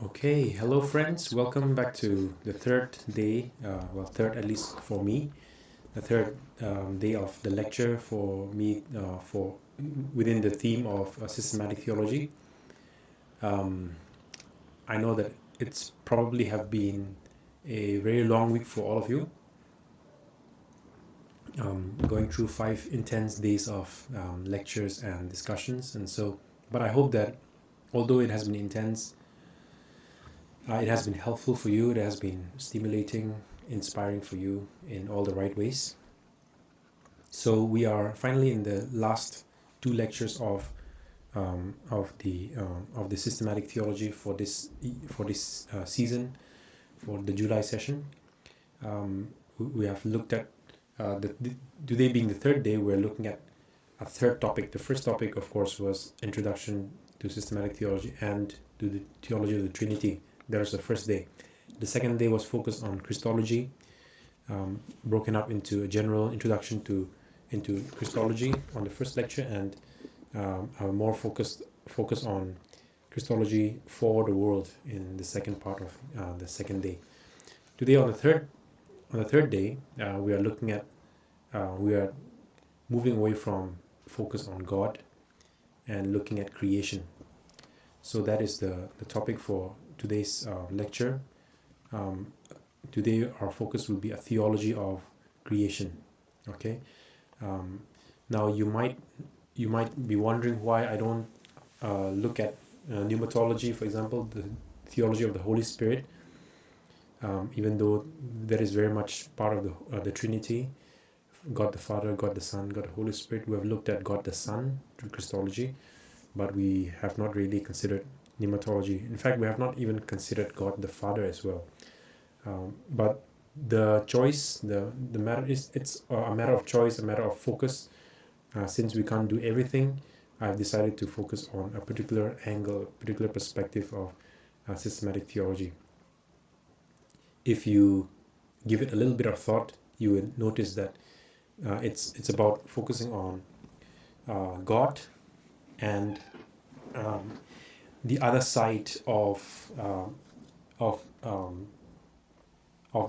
Okay, hello friends. Welcome back to the third day, third at least for me, the third day of the lecture for me for within the theme of systematic theology. I know that it's probably have been a very long week for all of you, going through 5 intense days of lectures and discussions, and so. But I hope that although it has been intense, it has been helpful for you. It has been stimulating, inspiring for you in all the right ways. So we are finally in the last two lectures of the systematic theology for this season, for the July session. We have looked at today being the third day. We're looking at a third topic. The first topic, of course, was Introduction to Systematic Theology and to the Theology of the Trinity. That was the first day. The second day was focused on Christology, broken up into a general introduction into Christology on the first lecture, and a more focus on Christology for the world in the second part of the second day. Today on the third day, we are looking at we are moving away from focus on God and looking at creation. So that is the topic for today's lecture. Today our focus will be a theology of creation. Okay. Now you might be wondering why I don't look at pneumatology, for example, the theology of the Holy Spirit, even though that is very much part of the Trinity, God the Father, God the Son, God the Holy Spirit. We have looked at God the Son through Christology, but we have not really considered pneumatology. In fact, we have not even considered God the Father as well. But the choice, the matter is, it's a matter of choice, a matter of focus. Since we can't do everything, I've decided to focus on a particular angle, a particular perspective of systematic theology. If you give it a little bit of thought, you will notice that it's about focusing on God and the other side of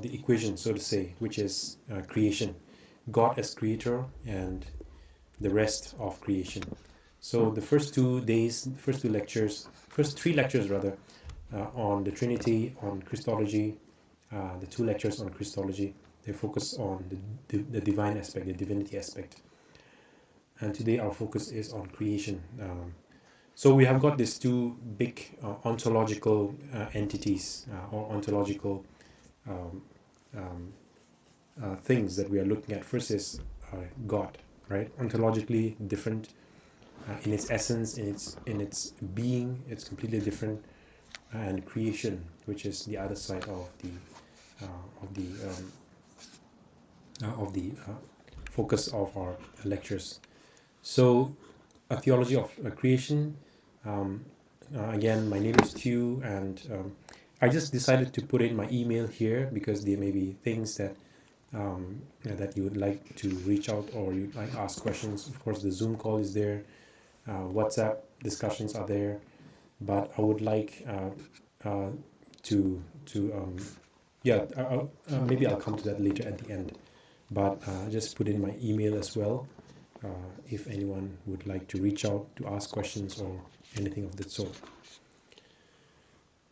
the equation, so to say, which is creation. God as creator and the rest of creation. So the first 2 days, first three lectures rather, on the Trinity, on Christology, the 2 lectures on Christology, they focus on the divine aspect, the divinity aspect. And today our focus is on creation. So we have got these 2 big ontological entities or ontological things that we are looking at. First is God, right? Ontologically different in its essence, in its being, it's completely different, and creation, which is the other side of the focus of our lectures. So, a theology of creation. Again, my name is Tew, and I just decided to put in my email here because there may be things that that you would like to reach out or you'd like ask questions. Of course, the Zoom call is there, WhatsApp discussions are there, but I would like to maybe I'll come to that later at the end. But just put in my email as well if anyone would like to reach out to ask questions or anything of that sort.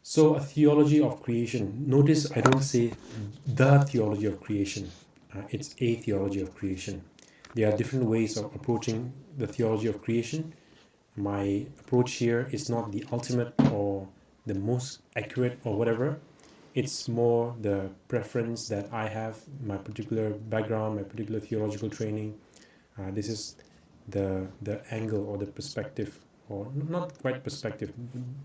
So, a theology of creation. Notice I don't say the theology of creation. It's a theology of creation. There are different ways of approaching the theology of creation. My approach here is not the ultimate or the most accurate or whatever. It's more the preference that I have, my particular background, my particular theological training. This is the angle or the perspective, or not quite perspective.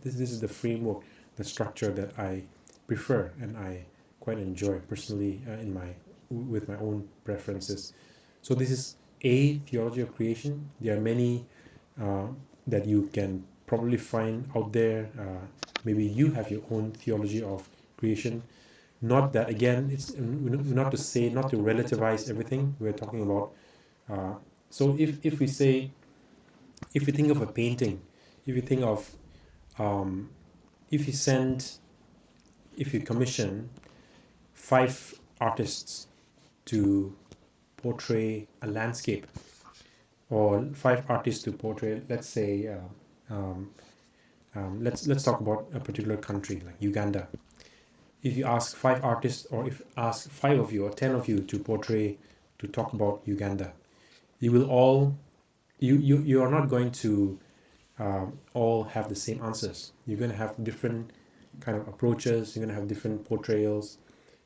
This is the framework, the structure that I prefer and I quite enjoy personally with my own preferences. So this is a theology of creation. There are many that you can probably find out there. Maybe you have your own theology of creation. Not that, again, it's not to say, not to relativize everything we're talking about. So if we say, if you think of a painting, if you think of if you send if you commission 5 artists to portray a landscape, or 5 artists to portray, let's say, let's talk about a particular country like Uganda. If you ask 5 artists, or if ask 5 of you or 10 of you to portray, to talk about Uganda, you will all, you are not going to all have the same answers. You're going to have different kind of approaches. You're going to have different portrayals,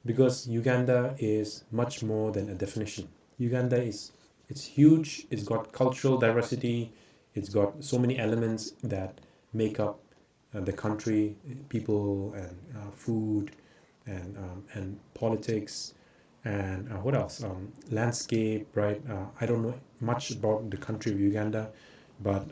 because Uganda is much more than a definition. Uganda is, it's huge. It's got cultural diversity. It's got so many elements that make up the country, people, and food, and politics, and what else? Landscape, right? I don't know much about the country of Uganda, but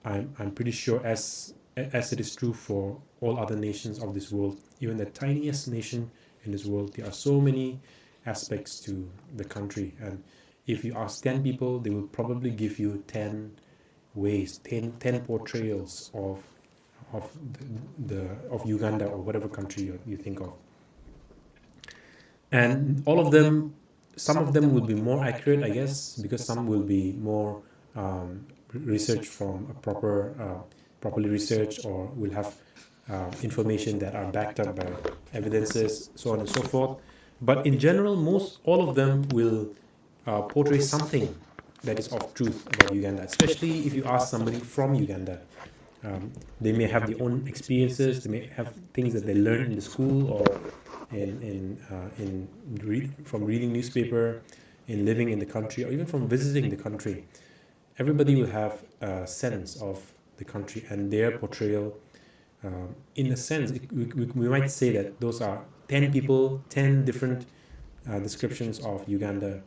I'm pretty sure, as it is true for all other nations of this world, even the tiniest nation in this world, there are so many aspects to the country. And if you ask 10 people, they will probably give you 10 ways, 10 portrayals of of Uganda, or whatever country you think of. And all of them, some of them will be more accurate, I guess, because some will be more research from a properly researched, or will have information that are backed up by evidences, so on and so forth. But in general, all of them will portray something that is of truth about Uganda, especially if you ask somebody from Uganda. They may have their own experiences. They may have things that they learn in the school, or from reading newspaper, in living in the country, or even from visiting the country. Everybody will have a sense of the country, and their portrayal, in a sense, we might say that those are 10 people, 10 different descriptions of Uganda.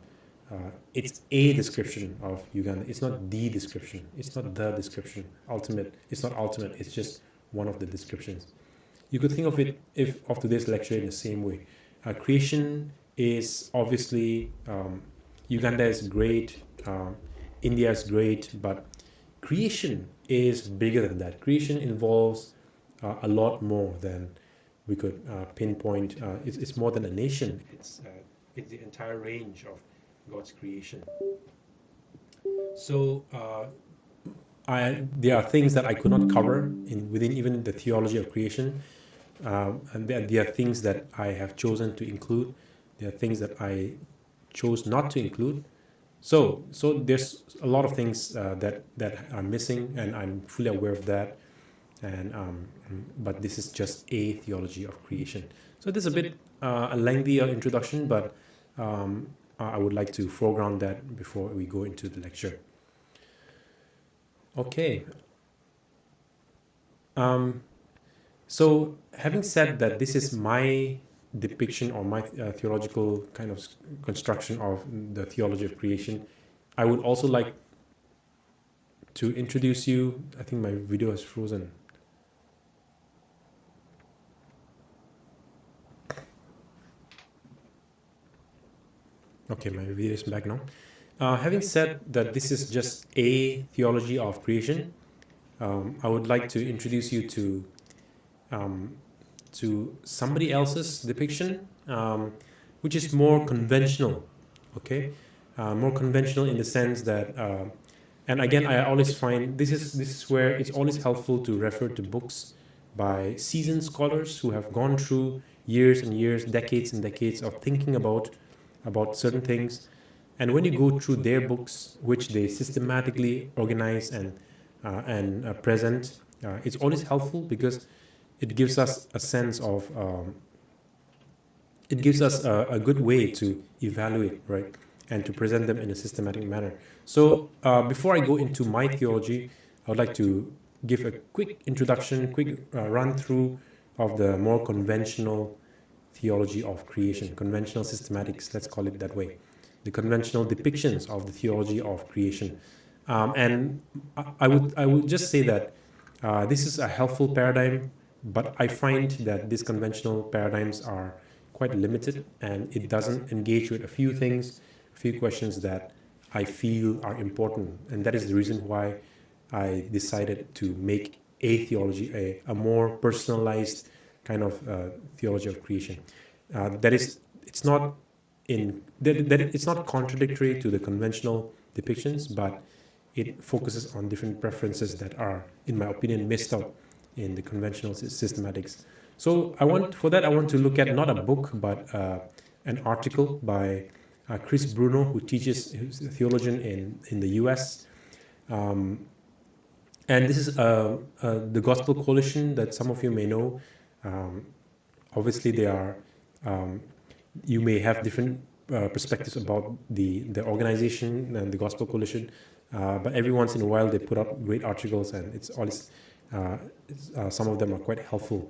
It's a description of Uganda. It's not the description. It's not the description. Ultimate. It's not ultimate. It's just one of the descriptions. You could think of it, of today's lecture, in the same way. Creation is obviously, Uganda is great, India is great, but creation is bigger than that. Creation involves a lot more than we could pinpoint. It's more than a nation. It's the entire range of God's creation. So there are things that I could not cover within even the theology of creation, and there are things that I have chosen to include. There are things that I chose not to include. So there's a lot of things that are missing, and I'm fully aware of that. And but this is just a theology of creation. So this is a bit a lengthier introduction, but I would like to foreground that before we go into the lecture. Okay. So having said that, this is my depiction, or my theological kind of construction of the theology of creation, I would also like to introduce you. I think my video is frozen. Okay, my video is back now. Having said that this is just a theology of creation, I would like to introduce you to somebody else's depiction, which is more conventional. Okay, more conventional in the sense that, and again, I always find this is where it's always helpful to refer to books by seasoned scholars who have gone through years and years, decades and decades of thinking about certain things. And when you go through their books, which they systematically organize and present, it's always helpful, because it gives us a sense of, it gives us a good way to evaluate, right, and to present them in a systematic manner. So before I go into my theology, I would like to give a quick introduction, quick run through of the more conventional theology of creation, conventional systematics, let's call it that way, the conventional depictions of the theology of creation. And I would just say that this is a helpful paradigm, but I find that these conventional paradigms are quite limited, and it doesn't engage with a few things, a few questions that I feel are important. And that is the reason why I decided to make a theology, a more personalized kind of theology of creation. That is, it's not it's not contradictory to the conventional depictions, but it focuses on different preferences that are, in my opinion, missed out in the conventional systematics. So I want to look at not a book, but an article by Chris Bruno, who teaches, who's a theologian in the US. And this is the Gospel Coalition that some of you may know. Obviously, they are, you may have different perspectives about the organization and the Gospel Coalition, but every once in a while they put up great articles, and it's always, some of them are quite helpful.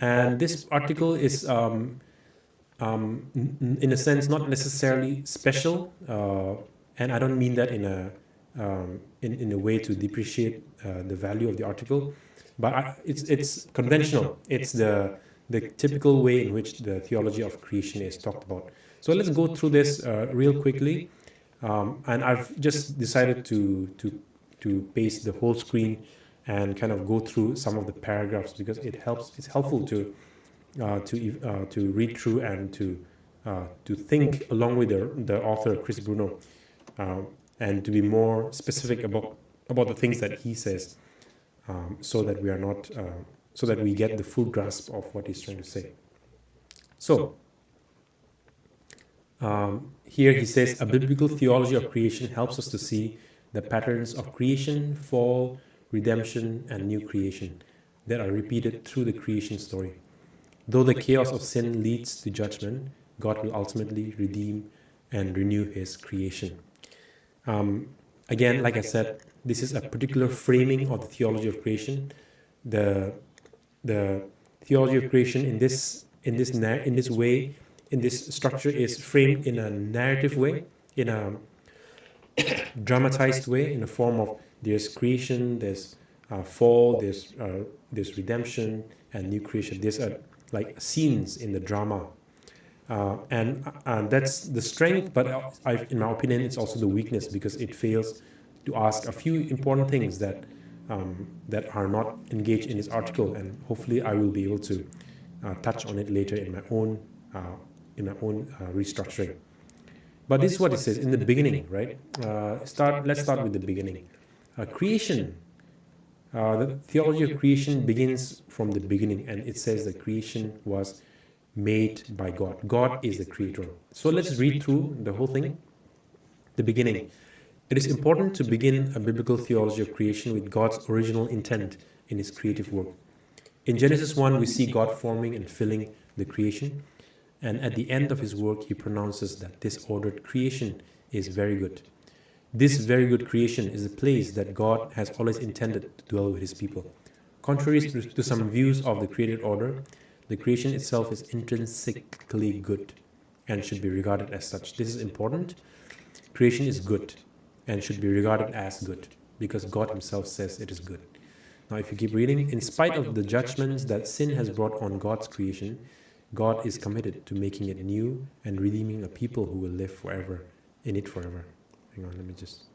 And this article is, in a sense, not necessarily special, and I don't mean that in a way to depreciate the value of the article, but it's conventional. It's the typical way in which the theology of creation is talked about. So let's go through this real quickly, and I've just decided to paste the whole screen and kind of go through some of the paragraphs, because it helps. It's helpful to read through and to think along with the author Chris Bruno, and to be more specific about the things that he says, so that we are not so that we get the full grasp of what he's trying to say. So here he says, a biblical theology of creation helps us to see the patterns of creation, fall, redemption, and new creation that are repeated through the creation story. Though the chaos of sin leads to judgment, God will ultimately redeem and renew his creation. Again, like I said, this is a particular framing of the theology of creation. The theology of creation in this way, in this structure, is framed in a narrative way, in a dramatized way, in the form of there's creation, there's fall, there's redemption and new creation. There's like scenes in the drama, and that's the strength. But in my opinion, it's also the weakness, because it fails to ask a few important things that are not engaged in this article, and hopefully I will be able to touch on it later in my own restructuring. But this is what it says in the beginning, right? Let's start with the beginning. Creation. The theology of creation begins from the beginning, and it says that creation was made by God. God is the creator. So let's read through the whole thing. The beginning. It is important to begin a biblical theology of creation with God's original intent in his creative work. In Genesis 1, we see God forming and filling the creation, and at the end of his work, he pronounces that this ordered creation is very good. This very good creation is the place that God has always intended to dwell with his people. Contrary to some views of the created order, the creation itself is intrinsically good and should be regarded as such. This is important. Creation is good and should be regarded as good, because God himself says it is good. Now, if you keep reading, in spite of the judgments that sin has brought on God's creation, God is committed to making it new and redeeming a people who will live forever in it forever. Hang on, let me just...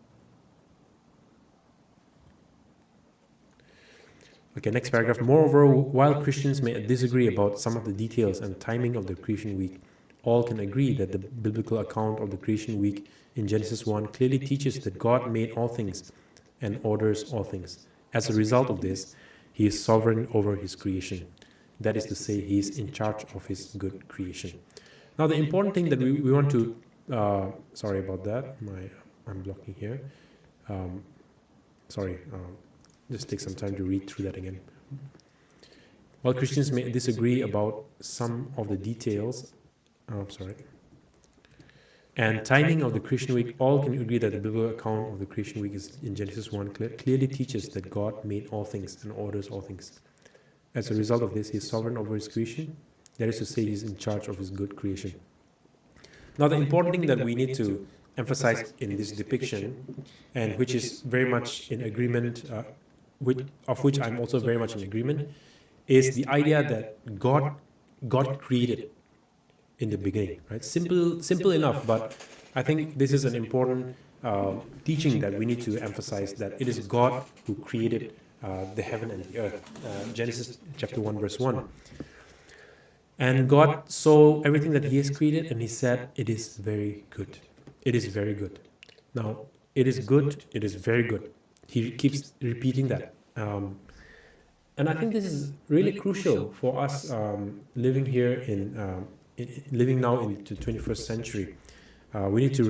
Okay, next paragraph. Moreover, while Christians may disagree about some of the details and timing of the creation week, all can agree that the biblical account of the creation week in Genesis 1 clearly teaches that God made all things and orders all things. As a result of this, he is sovereign over his creation. That is to say, he is in charge of his good creation. Now, the important thing that we want to... sorry about that. I'm blocking here. Just take some time to read through that again. While Christians may disagree about some of the details, and timing of the creation week, all can agree that the biblical account of the creation week is in Genesis 1 clearly teaches that God made all things and orders all things. As a result of this, he is sovereign over his creation. That is to say, he is in charge of his good creation. Now, the important thing that we need to emphasize in this depiction, and which is very much in agreement, of which I'm also very much in agreement, is the idea that God created in the beginning. Right? Simple enough, but I think this is an important teaching that we need to emphasize, that it is God who created the heaven and the earth. Genesis chapter 1 verse 1. And God saw everything that He has created, and He said, "It is very good. It is very good." Now, it is good. It is very good. He keeps repeating that. And I think this is really crucial for us living here living now into 21st century. We need to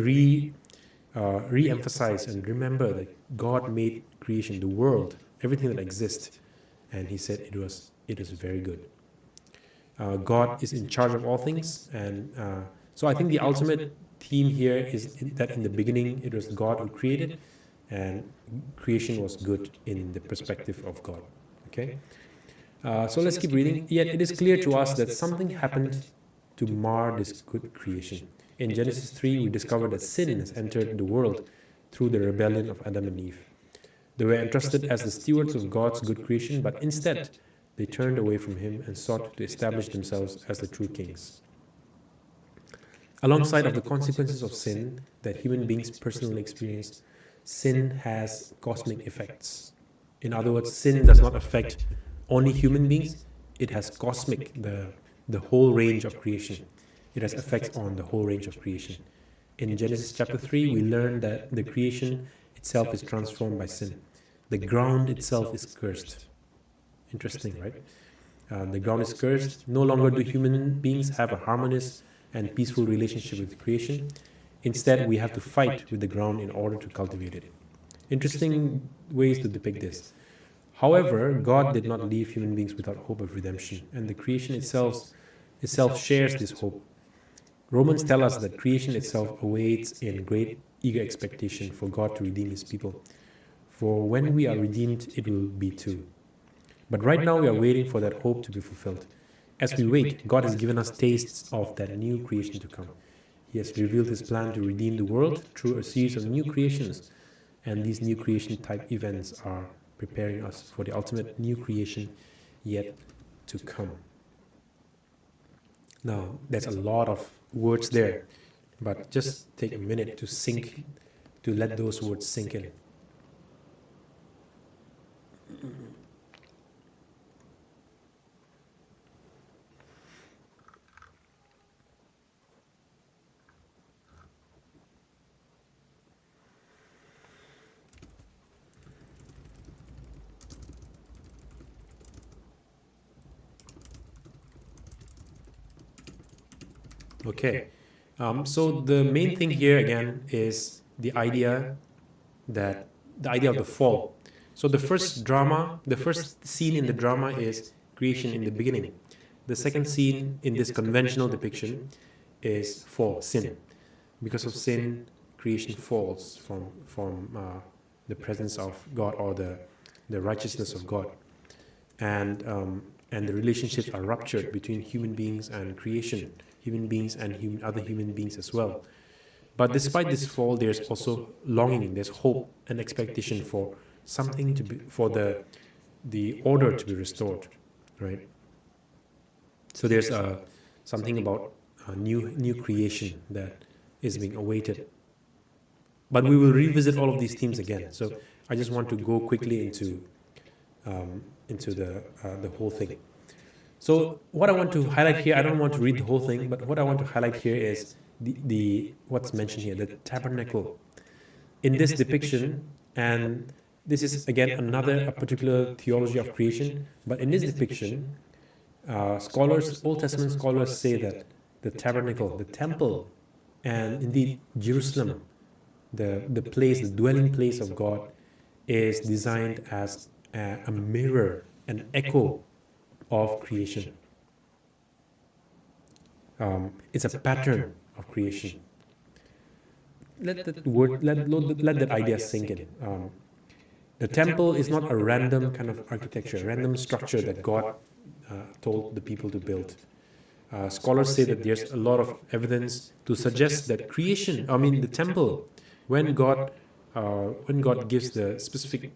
re-emphasize and remember that God made creation, the world, everything that exists, and He said it is very good. God is in charge of all things, and so I think the ultimate theme here is that in the beginning it was God who created, and creation was good in the perspective of God. Okay, so let's keep reading. Yet it is clear to us that something happened to mar this good creation. In Genesis 3, we discover that sin has entered the world through the rebellion of Adam and Eve. They were entrusted as the stewards of God's good creation, but instead they turned away from Him and sought to establish themselves as the true kings. Alongside of the consequences of sin that human beings personally experience, sin has cosmic effects. In other words, sin does not affect only human beings, it has cosmic, the whole range of creation. It has effects on the whole range of creation. In Genesis chapter 3, we learn that the creation itself is transformed by sin. The ground itself is cursed. Interesting, right? The ground is cursed. No longer do human beings have a harmonious and peaceful relationship with creation. Instead, we have to fight with the ground in order to cultivate it. Interesting ways to depict this. However, God did not leave human beings without hope of redemption, and the creation itself shares this hope. Romans tell us that creation itself awaits in great eager expectation for God to redeem His people. For when we are redeemed, it will be too. But right now we are waiting for that hope to be fulfilled. As we wait, God has given us tastes of that new creation to come. He has revealed His plan to redeem the world through a series of new creations, and these new creation type events are preparing us for the ultimate new creation yet to come. Now, there's a lot of words there, but just take a minute to let those words sink in. Okay, so the main thing here again is the idea of the fall. So the first scene in the drama is creation in the beginning. The second scene in this conventional depiction is fall, sin. Because of sin, creation falls from the presence of God, or the righteousness of God, and the relationships are ruptured between human beings and creation, human beings and other human beings as well. But despite this fall, there's also longing, there's hope and expectation for something to be, for the order to be restored, right? So there's something about a new creation that is being awaited. But we will revisit all of these themes again. So I just want to go quickly into the whole thing. So what I want to highlight here, I don't want to read the whole thing, but what I want to highlight here is the what's mentioned here, the tabernacle. In this depiction, and this is again a particular theology of creation, but in this depiction, Old Testament scholars say that the tabernacle, the temple, and indeed Jerusalem, the place, the dwelling place of God, is designed as a mirror, an echo of creation. It's a pattern of creation. Let that idea sink in. The temple is not a random kind of architecture, random structure that God told the people to build. Scholars say that there's a lot of evidence to suggest that the temple, when God gives the specific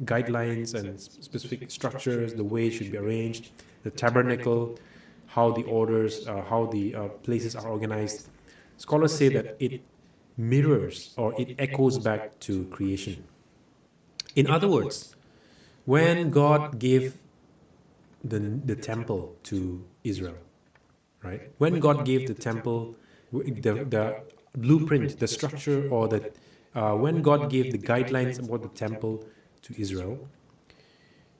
guidelines and specific structures, the way it should be arranged, the tabernacle, how the orders, how the places are organized, scholars say that it mirrors or it echoes back to creation. In other words, when God gave the temple to Israel, right? When God gave the temple, the blueprint, the structure, or when God gave the guidelines about the temple to Israel,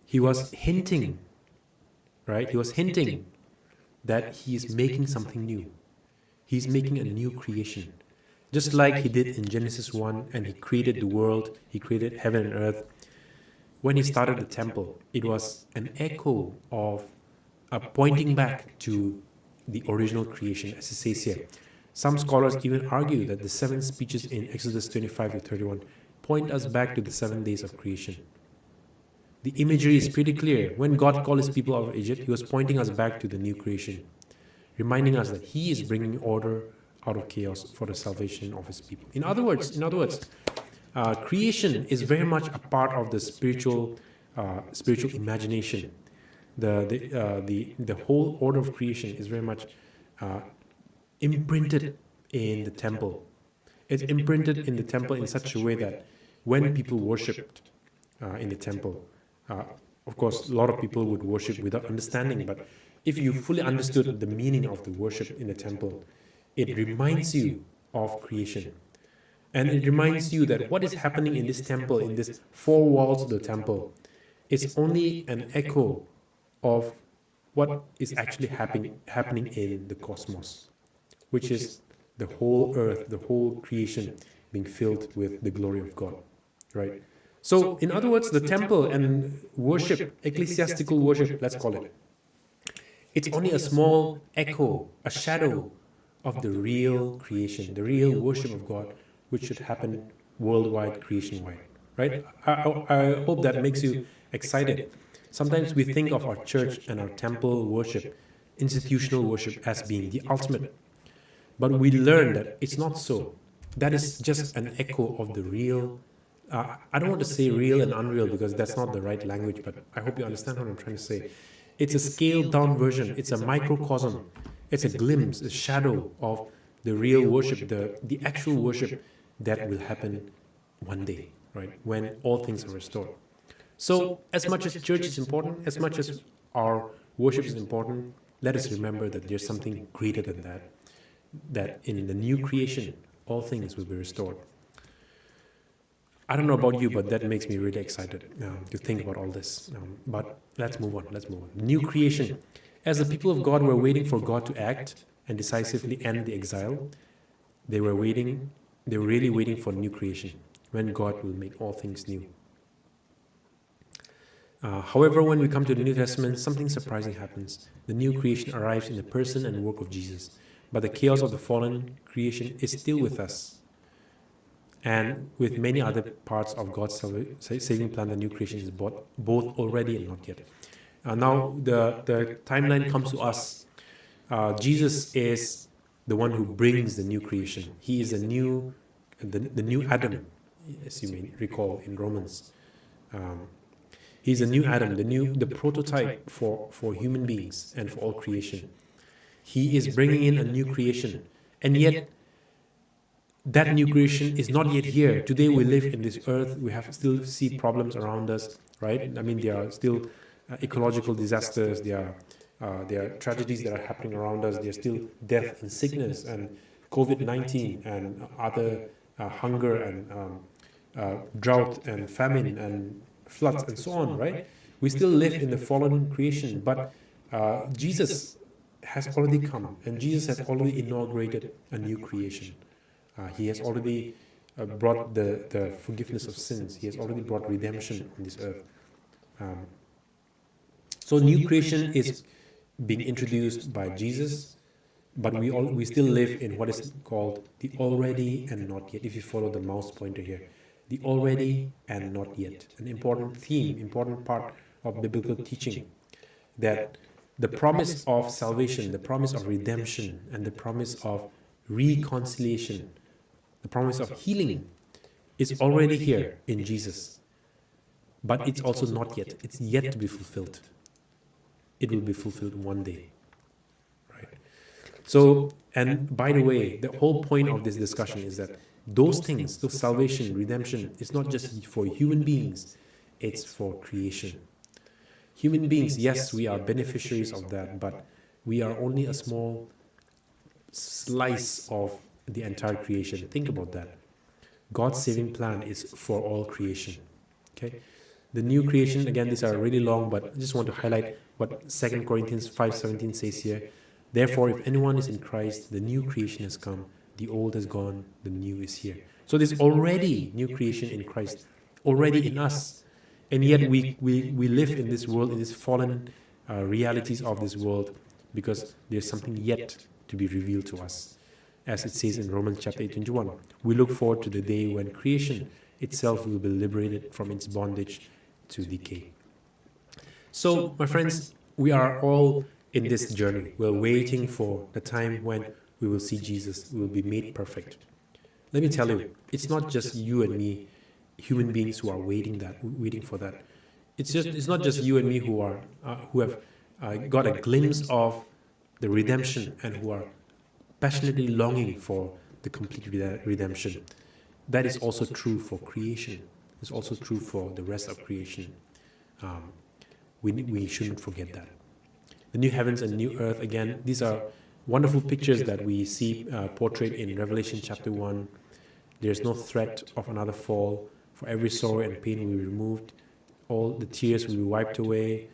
he was hinting, right? He was hinting that he is making something new. He's making a new creation. Just like he did in Genesis 1, and he created the world, he created heaven and earth. When he started the temple, it was an echo of pointing back to the original creation, as it says here. Some scholars even argue that the 7 speeches in Exodus 25 to 31 point us back to the 7 days of creation. The imagery is pretty clear. When God called his people out of Egypt, he was pointing us back to the new creation, reminding us that he is bringing order out of chaos for the salvation of his people. In other words, creation is very much a part of the spiritual imagination. The whole order of creation is very much imprinted in the temple. It's imprinted in the temple in such a way that when people worshipped in the temple, of course, a lot of people would worship without understanding, but if you fully understood the meaning of the worship in the temple, it reminds you of creation. And it reminds you that what is happening in this temple, in these 4 walls of the temple, is only an echo of what is actually happening in the cosmos, which is the whole earth, the whole creation being filled with the glory of God, right? So, in other words, the temple and worship, ecclesiastical worship, let's call it, it's only a small echo, a shadow of the real creation, the real worship of God, which should happen worldwide, creation-wide, right? I hope that makes you excited. Sometimes we think of our church and our temple worship, institutional worship, as being the ultimate. But we learn that it's not so. That is just an echo of the real. I don't want to say real and unreal because that's not the right language, but I hope you understand what I'm trying to say. It's a scaled down version. It's a microcosm. It's a glimpse, a shadow of the real worship, the actual worship that will happen one day, right? When all things are restored. So as much as church is important, as much as our worship is important, let us remember that there's something greater than that, that in the new creation, all things will be restored. I don't know about you, but that makes me really excited to think about all this. But let's move on. New creation. As the people of God were waiting for God to act and decisively end the exile, they were really waiting for new creation, when God will make all things new. However, when we come to the New Testament, something surprising happens. The new creation arrives in the person and work of Jesus, but the chaos of the fallen creation is still with us. And with many other parts of God's saving plan, the new creation is both already and not yet. Now, the timeline comes to us. Jesus is the one who brings the new creation. He is the new Adam, as you may recall in Romans. He's the new Adam, the prototype for human beings and for all creation. He is bringing in a new creation, and yet that new creation is not yet here. Today we live in this earth. We have still see problems around us, right? I mean, there are still ecological disasters. There are tragedies that are happening around us. There's still death and sickness and COVID-19 and other hunger and drought and famine and floods and so on, right? We still live in the fallen creation, but Jesus has already come, and Jesus has already inaugurated a new creation. He has already brought the forgiveness of sins. He has already brought redemption on this earth. So new creation is being introduced by Jesus, but we still live in what is called the already and not yet. If you follow the mouse pointer here, the already and not yet. An important theme, important part of biblical teaching, that the promise of salvation, the promise of redemption, and the promise of reconciliation, the promise of healing is already here in Jesus. But it's also not yet. It's yet to be fulfilled. It will be fulfilled one day. Right? So, and by the way, the whole point of this discussion is that those things, those salvation, redemption, is not just for human beings, it's for creation. Human beings, yes, we are beneficiaries of that, but We are only a small slice of the entire creation. Think about that. God's saving plan is for all creation. Okay, the new creation, again, these are really long, but I just want to highlight what 2 Corinthians 5:17 says here. Therefore, if anyone is in Christ, the new creation has come, the old has gone, the new is here. So there's already new creation in Christ, already in us. And yet we live in this world, in these fallen realities of this world, because there's something yet to be revealed to us. As it says in Romans chapter 8:21, we look forward to the day when creation itself will be liberated from its bondage to decay. So, my friends, we are all in this journey. We're waiting for the time when we will see Jesus, we will be made perfect. Let me tell you, it's not just you and me, human beings, who are waiting for that. It's not just you and me who have got a glimpse of the redemption and who are passionately longing for the complete redemption. That is also true for creation. It's also true for the rest of creation. We shouldn't forget that. The new heavens and new earth, again, these are wonderful pictures that we see portrayed in Revelation chapter 1. There's no threat of another fall. For every sorrow and pain will be removed. All the tears will be wiped away.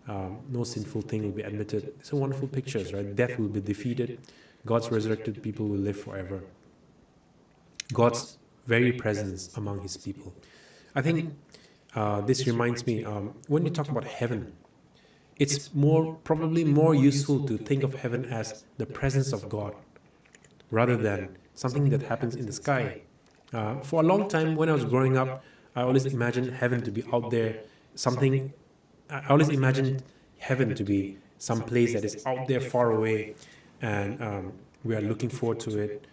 No sinful thing will be admitted. These are wonderful pictures, right? Death will be defeated. God's resurrected people will live forever. God's very presence among his people. I think this reminds me, when you talk about heaven, it's probably more useful to think of heaven as the presence of God rather than something that happens in the sky. For a long time, when I was growing up, I always imagined heaven to be out there, I always imagined heaven to be some place that is out there far away, and we are looking forward to it.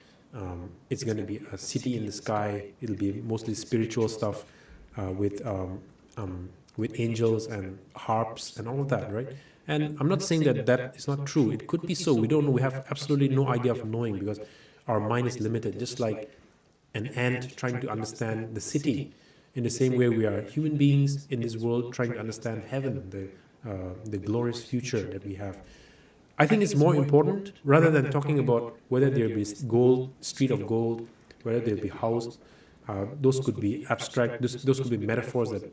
It's going to be a city in the sky. It'll be mostly spiritual stuff with angels and harps and all of that, right? And I'm not saying that is not true. It could be so. We don't know. We have absolutely no idea of knowing because our mind is limited. Just like an ant trying to understand the city, in the same way we are human beings in this world trying to understand heaven, the glorious future that we have. I think it's more important, rather than talking about whether there will be street of gold, whether there will be house. Those could be abstract. Those could be metaphors that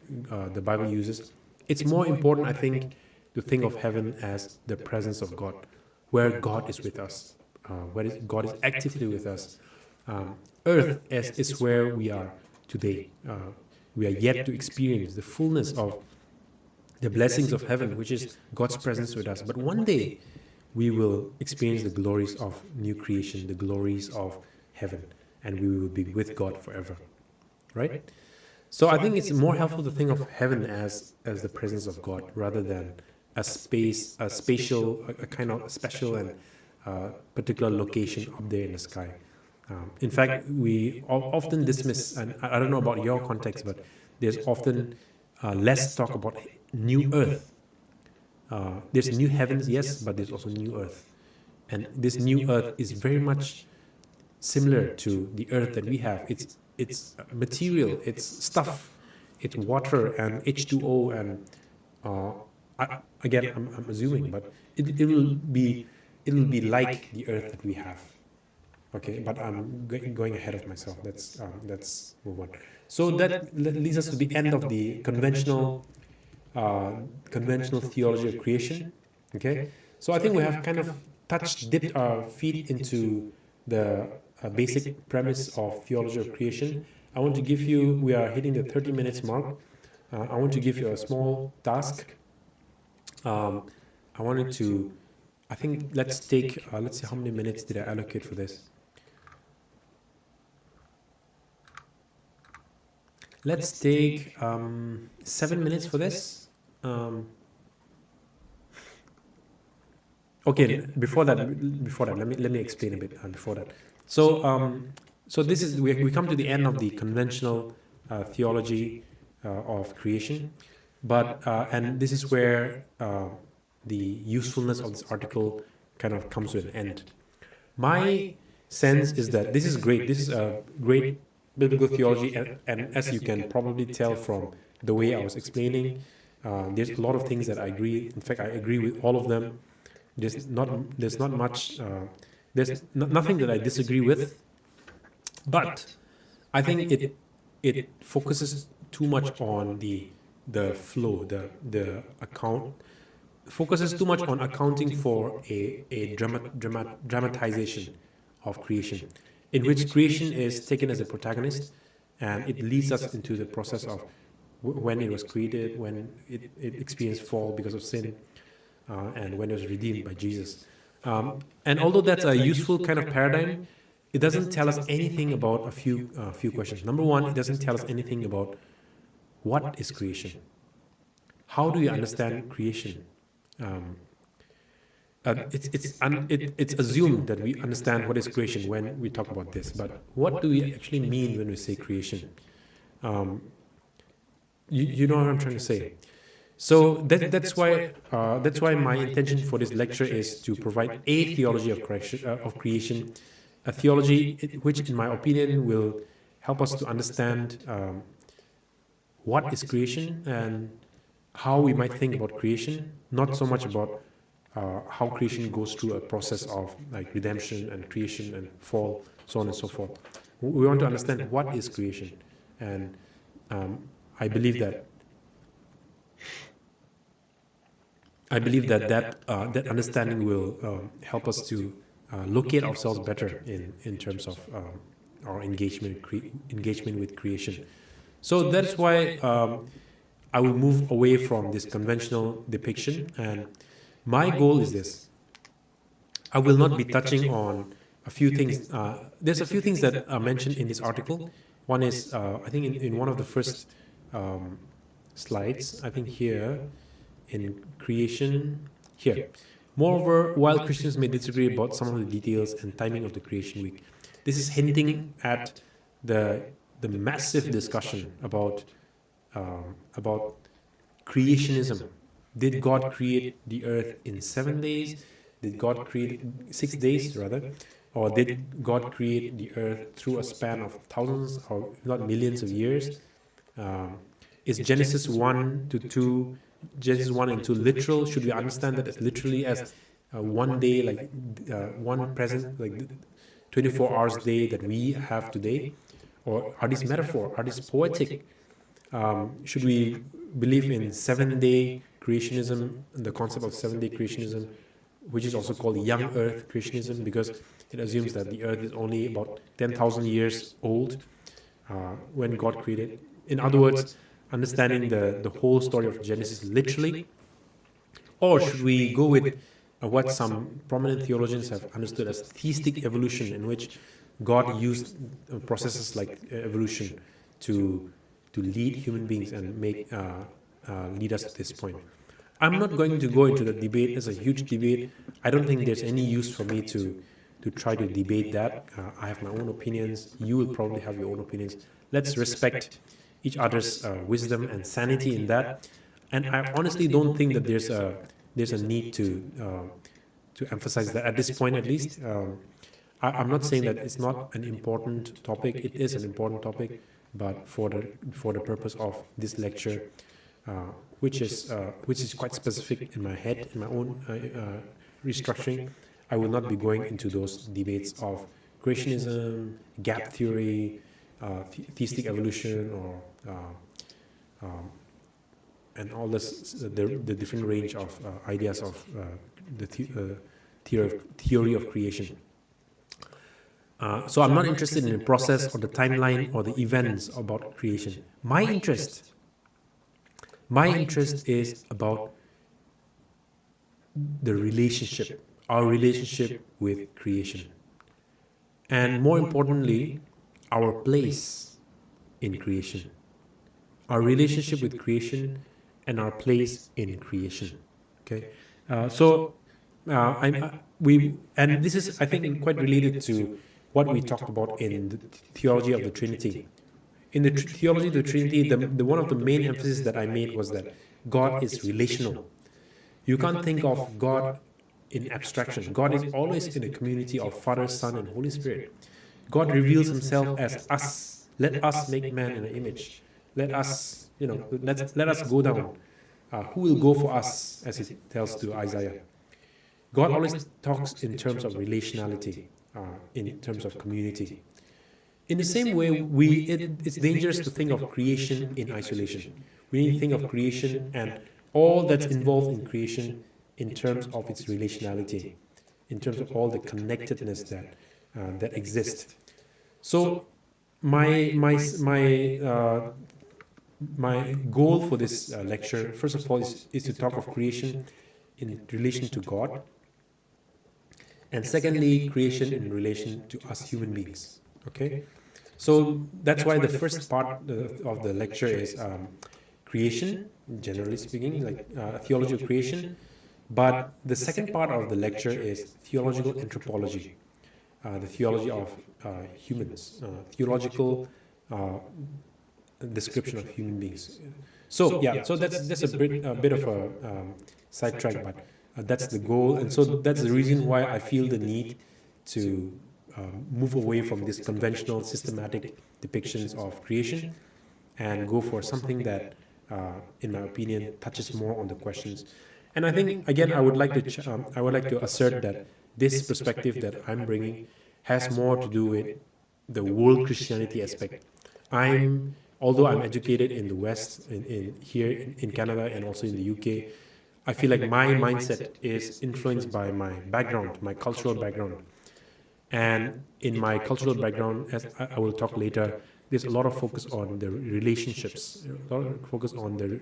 the Bible uses. It's more important, I think, to think of heaven as the presence of God, where God is with us, where God is actively with us. Earth is where we are today. We are yet to experience the fullness of the blessings of heaven, which is God's presence with us. But one day, we will experience the glories of new creation, the glories of heaven, and we will be with God forever, right? So I think it's more helpful to think of heaven as the presence of God rather than a spatial, a kind of special and particular location up there in the sky. In fact, we often dismiss, and I don't know about your context, but there's often less talk about new earth. There's new heavens, yes, but there's also new earth. And this new earth is very much similar to the earth that we have. It's material, it's stuff, it's water and H2O, and again, I'm assuming, but it will be like the earth that we have. Okay, but I'm going ahead of myself. Let's move on. So that leads us to the end of the conventional theology of creation. Okay, so I think we have kind of dipped our feet into the basic premise of theology of creation. I want to give you, we are hitting the 30 minutes mark. I want to give you a small task. I think let's take, let's see how many minutes did I allocate for this. Let's take 7 minutes for this. Okay, before that, let me explain a bit before that. So this is we come to the end of the conventional theology of creation, but and this is where the usefulness of this article kind of comes to an end. My sense is that this is great. This is a great biblical theology, and as you can probably tell from the way I was explaining, there's a lot of things that I agree. In fact, I agree with all of them. there's not much nothing that I disagree with, but I think it focuses too much on the flow, the account focuses too much on accounting for a dramatization of creation, in which creation is taken as a protagonist, and it leads us into the process of when it was created, when it experienced fall because of sin, and when it was redeemed by Jesus. And although that's a useful kind of paradigm, it doesn't tell us anything about a few questions. Number one, it doesn't tell us anything about what is creation. How do you understand creation? Um, it's assumed that we understand what is creation when we talk about this, but what do we actually mean when we say creation? Um, you know what I'm trying to say. So that's why my intention for this lecture is to provide a theology of creation, a theology which, in my opinion, will help us to understand what is creation and how we might think about creation, not so much about how creation goes through a process of like redemption and creation and fall, so on and so forth. We want to understand what is creation, and I believe that that understanding will help us to locate ourselves better in terms of our engagement with creation. So that's why I will move away from this conventional depiction, and my goal is this. I will not be touching on a few things. There's a few things that are mentioned in this article. One is, I think, in one of the first slides, I think here, in creation, here. Moreover, while Christians may disagree about some of the details and timing of the creation week, this is hinting at the massive discussion about creationism. Did God create the earth in 7 days? Did God create 6 days rather? Or did God create the earth through a span of thousands or not millions of years? Is Genesis 1 to 2, Genesis 1 and 2 literal? Should we understand that as literally as one day, like one present, like 24 hours day that we have today? Or are these metaphor? Are these poetic? Should we believe in 7-day creationism, the concept of 7-day creationism, which is also called young earth creationism, because it assumes that the earth is only about 10,000 years old when God created. In other words, understanding the whole story of Genesis literally, or should we go with what some prominent theologians have understood as theistic evolution, in which God used processes like evolution to lead human beings and lead us to this point. I'm not going to go into the debate. It's a huge debate. I don't think there's any use for me to try to debate that. I have my own opinions. You will probably have your own opinions. Let's respect each other's wisdom and sanity in that. And I honestly don't think that there's a need to emphasize that at this point, at least. I'm not saying that it's not an important topic. It is an important topic, but for the purpose of this lecture, which is quite specific in my head, in my own restructuring, I will not be going into those debates of creationism, gap theory, theistic evolution, or and all this the different range of ideas of the theory of creation. So I'm not interested in the process or the timeline or the events about creation. My interest is about the relationship, our relationship with creation. And more importantly, our place in creation. Our relationship with creation and our place in creation. Okay? And this is, I think, quite related to what we talked about in the theology of the Trinity. In the theology of the Trinity, the one of the main emphasis that I made was that God is relational. You can't think of God in abstraction. God is always in a community of Father, Son, and Holy Spirit. God reveals himself as us. Let us make man in an image. Let us, let us go down. Who will go for us, as it tells to Isaiah? God always talks in terms of relationality, in terms of community. In the same way, it's dangerous to think of creation in isolation. We need to think of creation and all that's involved in creation in terms of its relationality, in terms of all the connectedness that exists. So my goal for this lecture, first of all, is to talk of creation in relation to God, and secondly, creation in relation to us human beings. Okay, so that's why the first part of the lecture is creation, generally speaking, like theology of creation. But the second part of the lecture is theological anthropology, the theology of humans, theological description of human beings. So yeah, so that's just a bit of a sidetrack, but that's the goal, and so that's the reason why I feel the need to move away from this conventional systematic depictions of creation and go for something that, in my opinion, touches more on the questions. And I think again, I would like to assert that this perspective that I'm bringing has more to do with the world Christianity aspect. Although I'm educated in the West, in here in Canada and also in the UK, I feel like my mindset is influenced by my background, my cultural background. And in my cultural background, as I will talk later, there's a lot of focus on the relationships, a lot of focus on the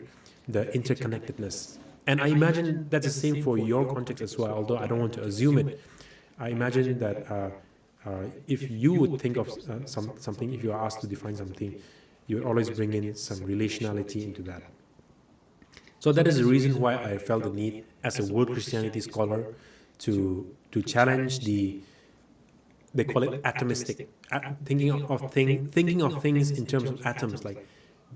interconnectedness. And I imagine that's the same for your context as well, although I don't want to assume it. I imagine that if you would think of something, if you are asked to define something, you would always bring in some relationality into that. So that is the reason why I felt the need, as a world Christianity scholar, to challenge they call it atomistic, thinking of things in terms of atoms. Like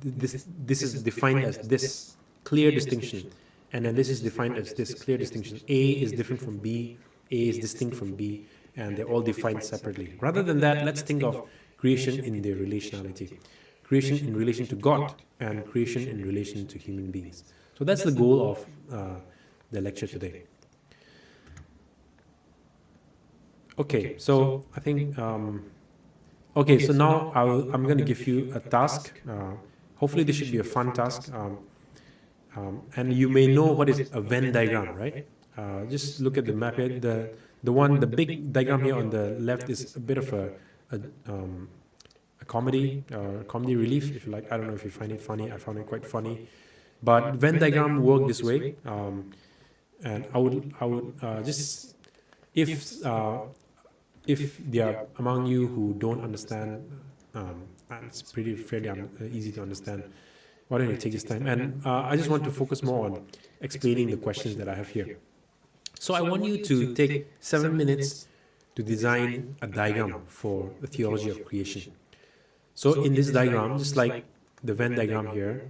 this is defined as this clear distinction, and then this is defined as this clear distinction. A is different from B, A is distinct from B, and they're all defined separately. Rather than that, let's think of creation in their relationality, creation in relation to God, and creation in relation to human beings. So that's the goal of the lecture today. Okay, so I think, okay, so now I'm going to give you a task. Hopefully this should be a fun task. And you may know what is a Venn diagram, right? Just look at the map here. The big diagram here on the left is a bit of a comedy relief, if you like. I don't know if you find it funny. I found it quite funny. But Venn diagram work this way. And I would just, if there are among you who don't understand, and it's pretty fairly easy to understand, why don't you take this time? And I just want to focus more on explaining the questions that I have here. So I want you to take 7 minutes to design a diagram for the theology of creation. So in this diagram, just like the Venn diagram here,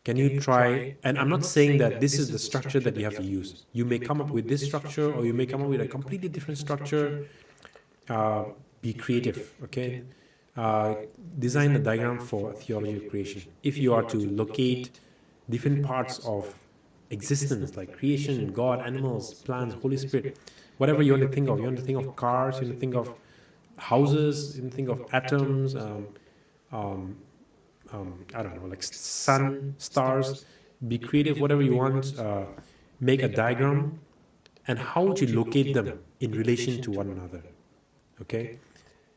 can you try, and I'm not saying that this is the structure that you have to use. You may come up with this structure, or you may come up with a completely different structure. Be creative, okay? Design a diagram for theology of creation. If you are to locate different parts of existence, like creation, God, animals, plants, Holy Spirit, whatever you want to think of. You want to think of cars, you want to think of houses, you want to think of atoms, I don't know, like sun, stars. Be creative, whatever you want. Make a diagram, and how would you locate them in relation to one another? Okay,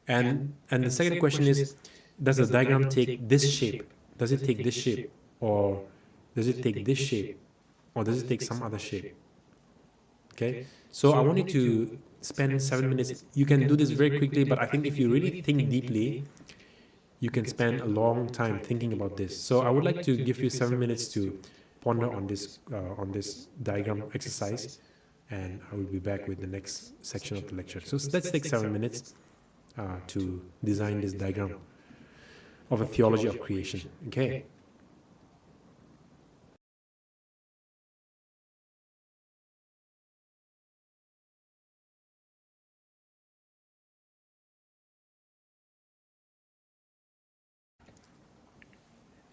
and the second question is, does the diagram take this shape? Does it take this shape, or does it take this shape, or does it take some other shape? Okay, so I want you to spend 7 minutes. You can do this very quickly, but I think if you really think deeply, you can spend a long time thinking about this. So I would like to give you 7 minutes to ponder on this diagram exercise, and I will be back with the next section of the lecture. So let's take 7 minutes to design this diagram of a theology of creation. Okay.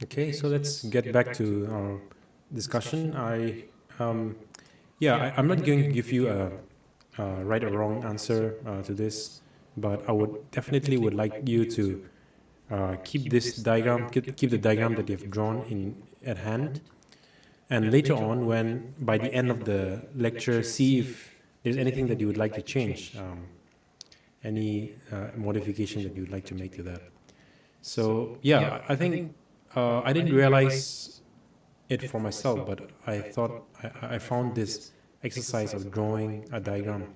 Okay, so let's get back to our discussion. Yeah, I'm not going to give you a right or wrong answer to this, but I would definitely would like you to keep this diagram, keep the diagram that you've drawn in at hand, and later on, when by the end of the lecture, see if there's anything that you would like to change, any modification that you would like to make to that. So yeah, I think I didn't realize it for myself, but I thought I found this exercise of drawing a diagram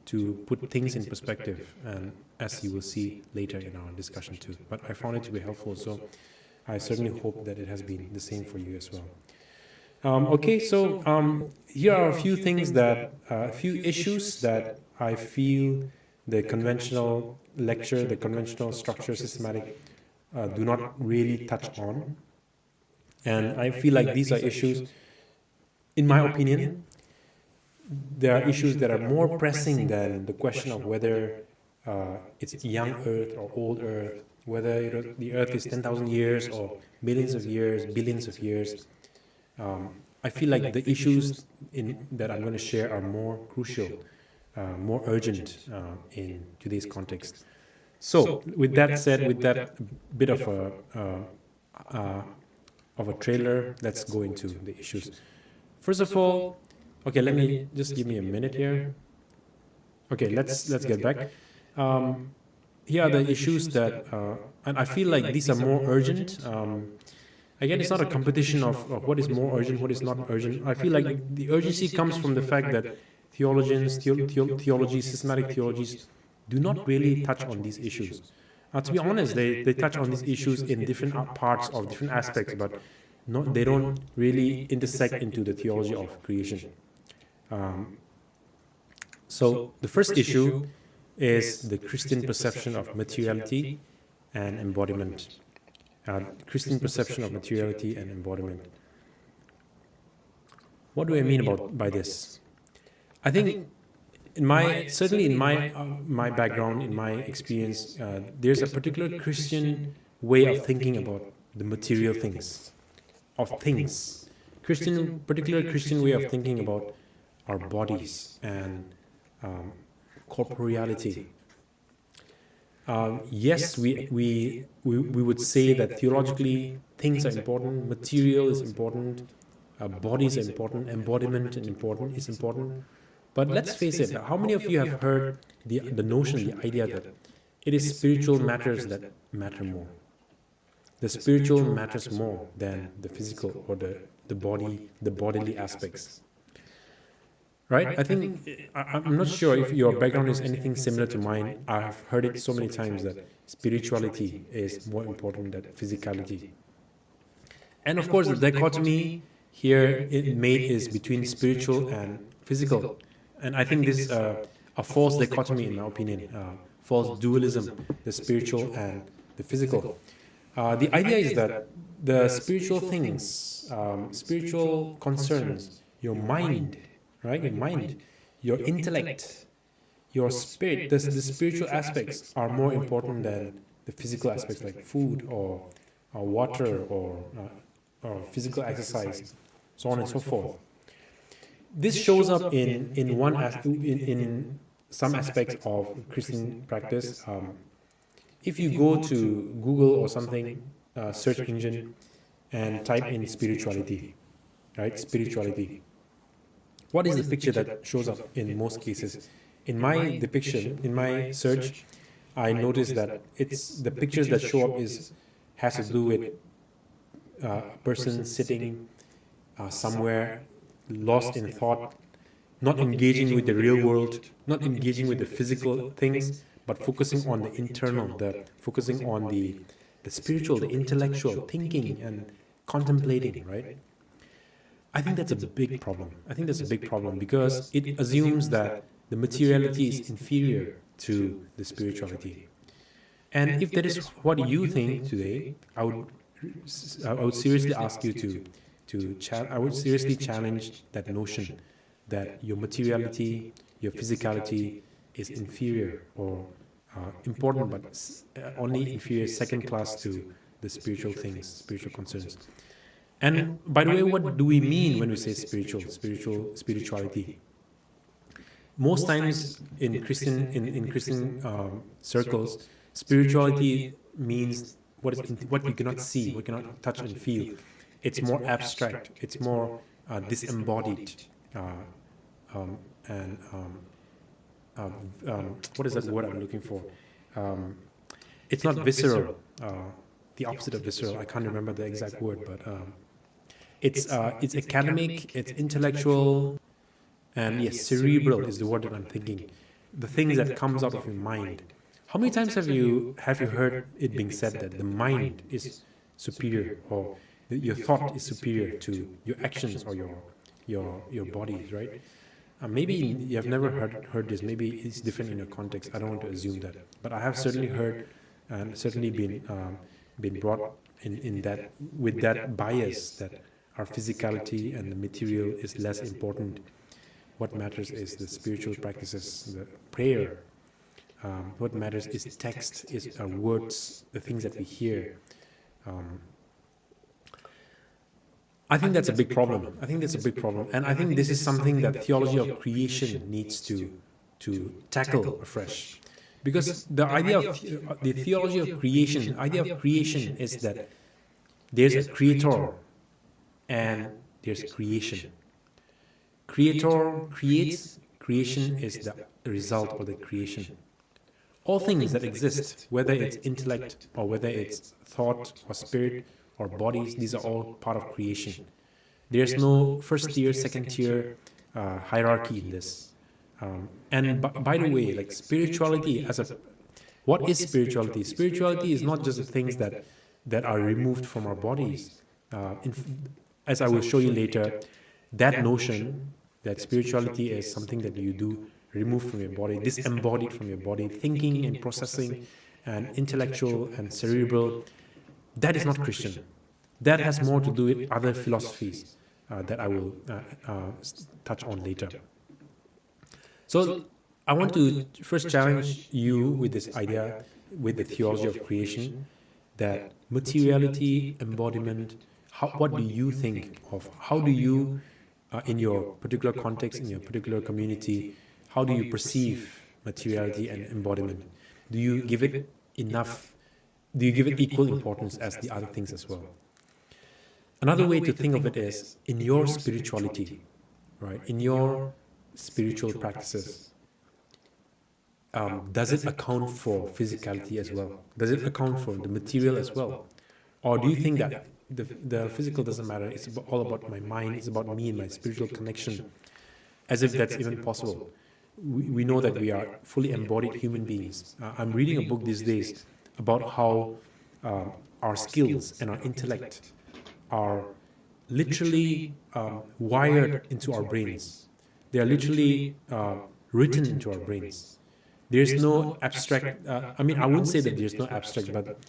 to put things in perspective, and as you will see later in our discussion too. But I found it to be helpful, so I certainly hope that it has been the same for you as well. Okay, so here are a few things a few issues that I feel the conventional lecture, the conventional structure, systematic, do not really touch on. And I feel like these are issues, in my opinion, there are issues that are more pressing than the question of whether it's young Earth or old Earth, whether the Earth is 10,000 years or millions of years, billions of years. I feel like the issues that I'm going to share are more crucial, more urgent in today's context. So, with that said, with that bit of a trailer, let's go into the issues. First of all, okay, let me just give me a minute here. Okay, let's get back. Here are the issues that, and I feel like these are more urgent. Again, it's not a competition of what is more urgent, what is not urgent. I feel like the urgency comes from the fact that theologians, theology, systematic theologies, do not really touch on these issues. To be honest, they touch on these issues in different parts of different aspects, but they don't really intersect into the theology of creation. So the first issue is the Christian perception of materiality and embodiment. Christian perception of materiality and embodiment. What do I mean by this? I think certainly in my background, in my experience, there's a particular Christian way of thinking about the material things, particular Christian way of thinking about our bodies and corporeality. Yes, we would say that theologically things are important, material is important, bodies are important, embodiment is important. But let's face it, how many of you have heard the notion, the idea that it is spiritual matters that matter more? The spiritual matters more than the physical or the bodily aspects. Right? I think, I'm not sure if your background is anything similar to mine. I've heard it so many times that spirituality is more important than physicality. And of course, the dichotomy here made is between spiritual and physical. And I think this is a false dichotomy, in my opinion, false dualism, the spiritual and the physical. The idea is that the spiritual things, spiritual concerns, your mind, right? Your mind, your intellect, your spirit, the spiritual aspects are more important than the physical aspects like food or water or physical exercise, so on and so forth. This shows up in some aspects of Christian practice. If you go to Google or something, search engine, and type in spirituality, right? Spirituality. What is the picture that shows up in most cases? In my depiction, in my search, I noticed that the pictures that show up has to do with a person sitting somewhere, lost in thought, not engaging with the real world, not engaging with the physical things, but focusing on the internal, focusing on the spiritual, the intellectual, thinking and contemplating, right? I think that's a big problem. I think that's a big problem because it assumes that the materiality is inferior to the spirituality. And if that is what you think today, I would seriously ask you I would seriously challenge that notion that your materiality, your physicality is inferior or important, but only inferior, second class to the spiritual things, spiritual concerns. And by the way, what do we mean when we say spirituality? Most times in Christian circles, spirituality means what we cannot see, we cannot touch and feel. It's more abstract. It's more disembodied, uh, and what is that word I'm looking for? It's not visceral. The opposite of visceral. I can't remember the exact word, but it's academic. It's intellectual. And yes, cerebral is the word that I'm thinking. The things that comes out of your mind. How many times have you heard it being said that the mind is superior, or your thought is superior to your actions or your bodies, right? Maybe you have never heard this. Maybe it's different in your context. I don't want to assume that, but I have certainly heard and certainly been brought in that with that bias that our physicality and the material is less important. What matters is the spiritual practices, the prayer. What matters is text, is our words, the things that we hear. I think that's a big problem. I think that's a big problem. And I think this is something that theology of creation needs to tackle afresh. Because the idea of the theology of creation, the idea of creation is that there's a creator and there's creation. Creator creates, creation is the result of the creation. All things that exist, whether it's intellect or whether it's thought or spirit or bodies, these are all part of creation. There's no first tier, second tier hierarchy in this. And by the way, like spirituality what is spirituality? Spirituality is not just the things that are removed from our bodies. As I will show you later, that notion that spirituality is something that you do removed from your body, disembodied from your body, thinking and processing and intellectual and cerebral, that is not Christian. That has more to do with other philosophies that I will touch on later. So I want to first challenge you with this idea, with the theology of creation, that materiality, embodiment, what do you think of? How do you, in your particular context, in your particular community, how do you perceive materiality and embodiment? Do you give it enough? Do you give it equal importance as the other things as well? Another way to think of it is in your spirituality, right? In your spiritual practices, does it account for physicality as well? Does it account for the material as well? Or do you think that the physical doesn't matter, it's all about my mind, it's about me and my spiritual connection, as if that's even possible? We know that we are fully embodied human beings. I'm reading a book these days about how our skills and our intellect are literally wired into our brains. They are literally written into our brains. There's no abstract, I mean, I wouldn't say that there's no abstract, but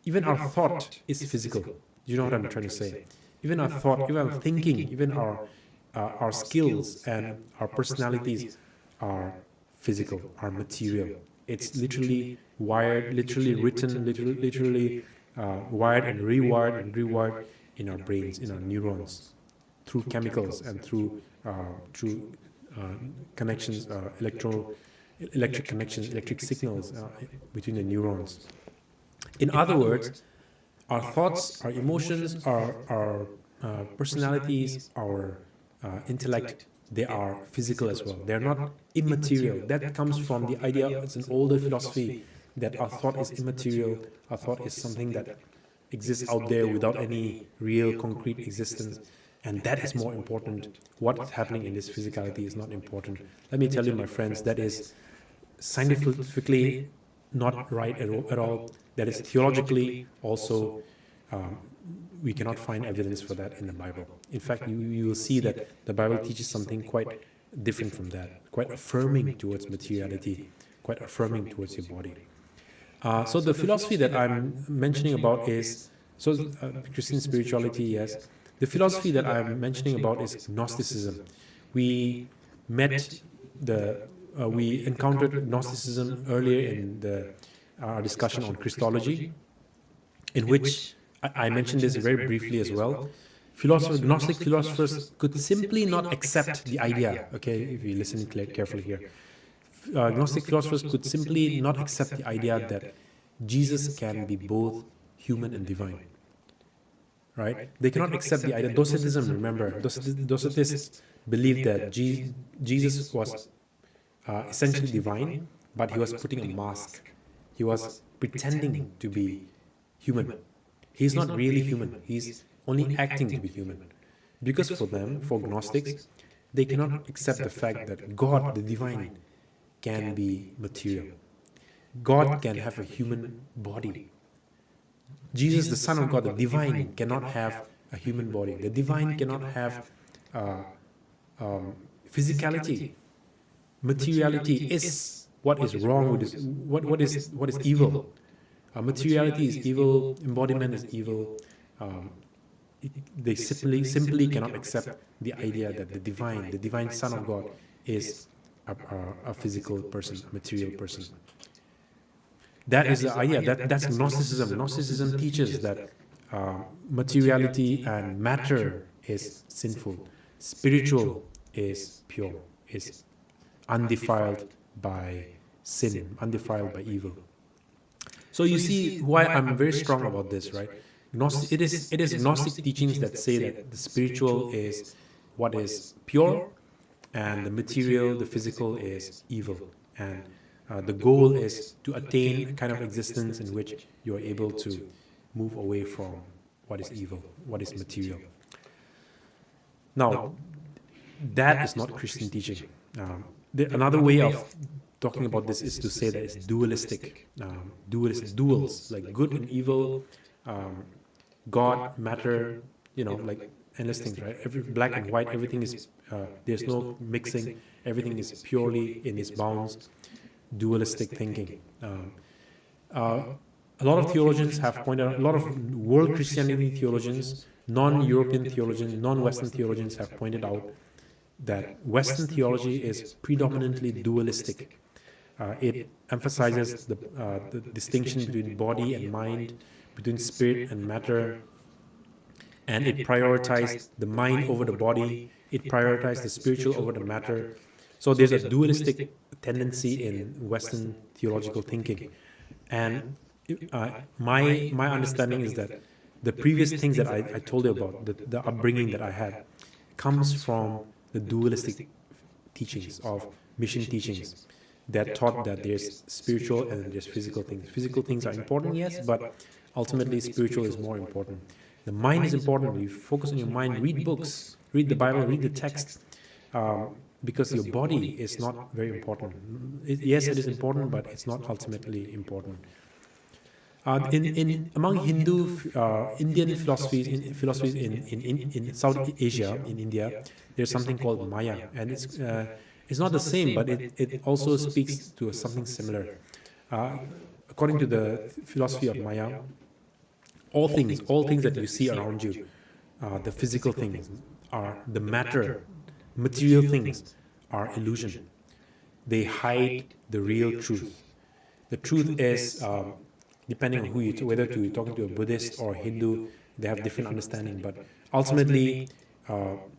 even our thought is physical. Do you know what I'm trying to say? Even our thought, even our thinking, even our skills and our personalities are physical, are material. It's literally wired, literally written, literally wired and rewired in our brains, in our neurons, through chemicals and through connections, electric connections, electric signals between the neurons. In other words, our thoughts, our emotions, our personalities, our intellect, they are physical as well. They're not immaterial. That comes from the idea, it's an older philosophy, that our thought is immaterial. Our thought is something that exists out there without any real concrete existence. And that is more important. What is happening in this physicality is not important. Let me tell you, my friends, that is scientifically not right at all. That is theologically also, we cannot find evidence for that in the Bible. In fact, you will see that the Bible teaches something quite different from that, quite affirming towards materiality, quite affirming towards your body. So the philosophy that I'm mentioning about is, Christian spirituality, yes. The philosophy that I'm mentioning about is Gnosticism. We encountered Gnosticism earlier in our discussion on Christology, in which I mentioned this very briefly as well. Gnostic philosophers could simply not accept the idea. Okay, if you listen carefully here, Gnostic philosophers could simply not accept the idea that Jesus can be both human and divine. Right? They cannot accept the idea. Docetism, remember, Docetists believed that Jesus was essentially divine, but he was putting a mask. He was pretending to be human. He's not really human. He's only acting to be human. Because for them, for Gnostics, they cannot accept the fact that God, the divine, can be material. God can have a human body. Jesus, the Son of God, the divine, cannot have a human body. The divine cannot have physicality. Materiality is what is wrong with this. What is evil? Materiality is evil. Embodiment is evil. They simply cannot accept the idea that the divine Son of God, is a physical person, a material person. That is the idea. That's Gnosticism. Gnosticism teaches that materiality and matter is sinful. Spiritual is pure, is undefiled by sin, undefiled by evil. So you see why I'm very strong about this, right? It is Gnostic teachings that say that the spiritual is what is pure, and the material, the physical, is evil. And the goal is to attain a kind of existence in which you are able to move away from what is evil, what is material. Now, that is not Christian teaching. Another way of talking about this is to say that it's dualistic. Duals, like good and evil, God, matter, like endless things, right? Every black and white, everything is, there's no mixing, everything is purely in its bounds. Dualistic thinking. A lot of theologians have pointed out, a lot of world Christianity theologians, non-European theologians, non-Western theologians have pointed out that Western theology is predominantly dualistic. It emphasizes the distinction between body and mind, between spirit and matter, and it prioritized the mind over the body, it prioritized the spiritual over the matter. So there's a dualistic tendency in Western theological thinking. And my understanding is that the previous things that I told you about, the upbringing that I had, comes from the dualistic teachings of mission teachings that taught that there's spiritual and there's physical things. Physical things are important, yes, but ultimately spiritual is more important. The mind is important. You focus on your mind, read books, read the Bible, read the text, because your body is not very important. Yes, it is important, but it's not ultimately important. Among Indian philosophies, in South Asia, in India, there's something called Maya, and it's not the same, but it also speaks to something similar. According to the philosophy of Maya, all things that you see around you, the physical things, are the matter, material things, are illusion. They hide the real truth. The truth is, depending on who whether you're talking to a Buddhist or Hindu, they have different understanding. But ultimately,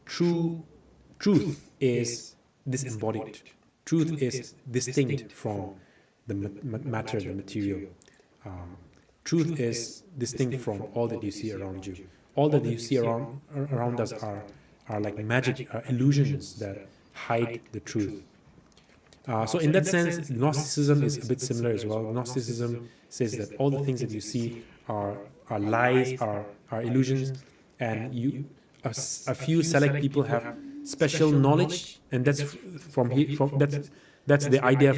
truth is disembodied. Truth is distinct from the matter, the material. Truth is distinct from all that you see around you. All that you see around us are like magic, illusions that hide the truth. So in that sense, Gnosticism is a bit similar as well. Gnosticism says that all the things that you see are lies, are illusions, and a few select people have special knowledge, and that's that's the idea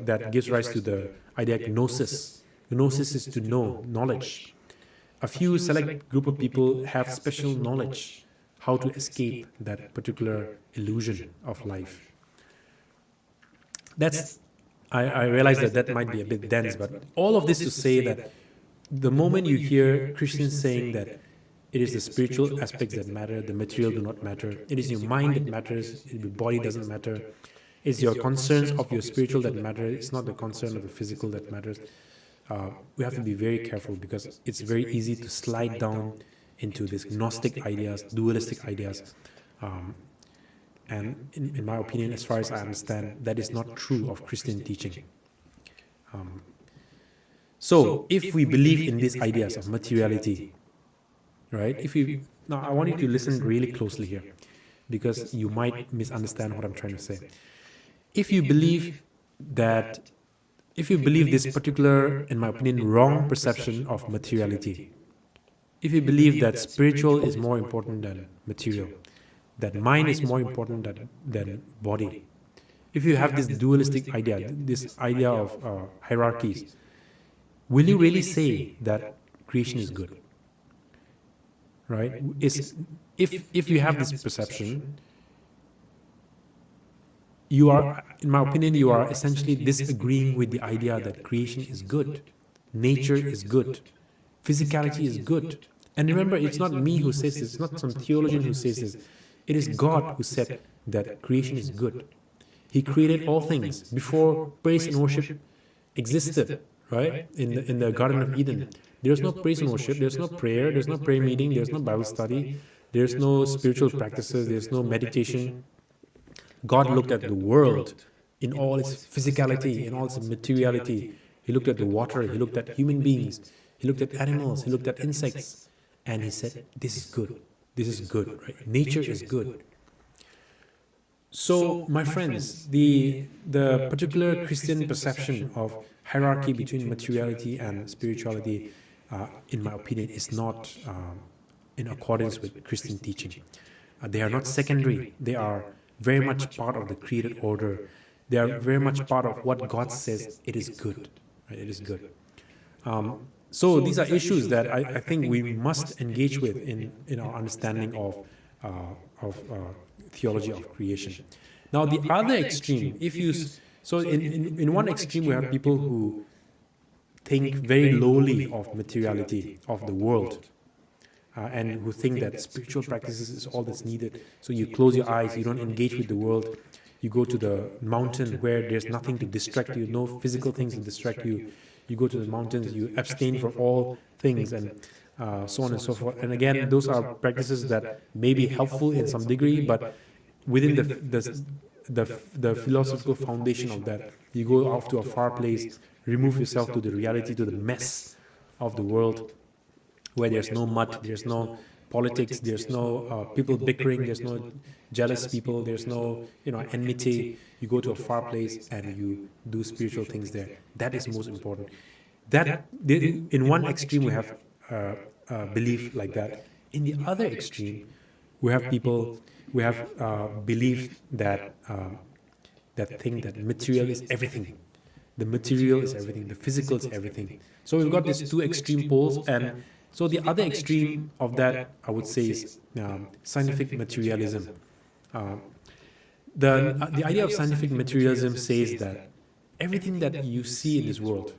that gives rise to the idea of gnosis. Gnosis is to know, knowledge. A few select group of people have special knowledge how to escape that particular illusion of life. I realize that might be a bit dense, but all of this to say that the moment you hear Christians saying that it is the spiritual aspects that matter, the material do not matter, it is your mind that matters, your body doesn't matter, it's your concerns of your spiritual that matter, it's not the concern of the physical that matters. we have to be very careful because it's very easy to slide down into these Gnostic ideas, dualistic ideas. And in my opinion, as far as I understand, that is not true of Christian teaching. So if we believe in these ideas of materiality, right? Now I want you to listen really closely here, because you might misunderstand what I'm trying to say. If you believe this particular, in my opinion, wrong perception of materiality, if you believe that spiritual is more important than material, that mind is more important than body, if you have this dualistic idea, this idea of hierarchies, will you really say that creation is good? Right? If you have this perception, you are, in my opinion, you are essentially disagreeing with the idea that creation is good, nature is good, physicality is good. And remember, it's not me who says this, it's not some theologian who says this. It is God who said that creation is good. He created all things before praise and worship existed, right? In the Garden of Eden. There's no praise and worship, there's no prayer, there's no prayer meeting, there's no Bible study, there's no spiritual practices, there's no meditation. God looked at the world in all its physicality, in all its materiality. He looked at the water, he looked at human beings, he looked at animals, he looked at insects, and he said, this is good. This is good, right? Nature is good. So, my friends, the particular Christian perception of hierarchy between materiality and spirituality, in my opinion, is not in accordance with Christian teaching. They are not secondary. They are very much part of the created order. They are very much part of what God says it is good. Right? It is good. So these are issues that I think we must engage with in our understanding of theology of creation. Now the other extreme, in one extreme we have people who think very lowly of materiality, of the world, and who think that spiritual practices is all that's needed. So you close your eyes, you don't engage with the world, you go to the mountain where there's nothing to distract you, no physical things to distract you. You go to the mountains, you abstain from all things, and so on and so forth. And again, those are practices that may be helpful in some degree, but within the philosophical foundation of that, you go off to a far place, remove yourself to the reality, to the mess of the world, where there's no mud, there's no politics, there's no people bickering, there's no jealous people, there's no enmity. You go to a far place and you do spiritual things there. That is most important. In one extreme we have belief like that. In the other extreme, we have belief that think that material is everything. The material is everything. The physical is everything. So we've got these two extreme poles, and so the other extreme of that, I would say, is scientific materialism. The idea of scientific materialism says that everything that you see in this world,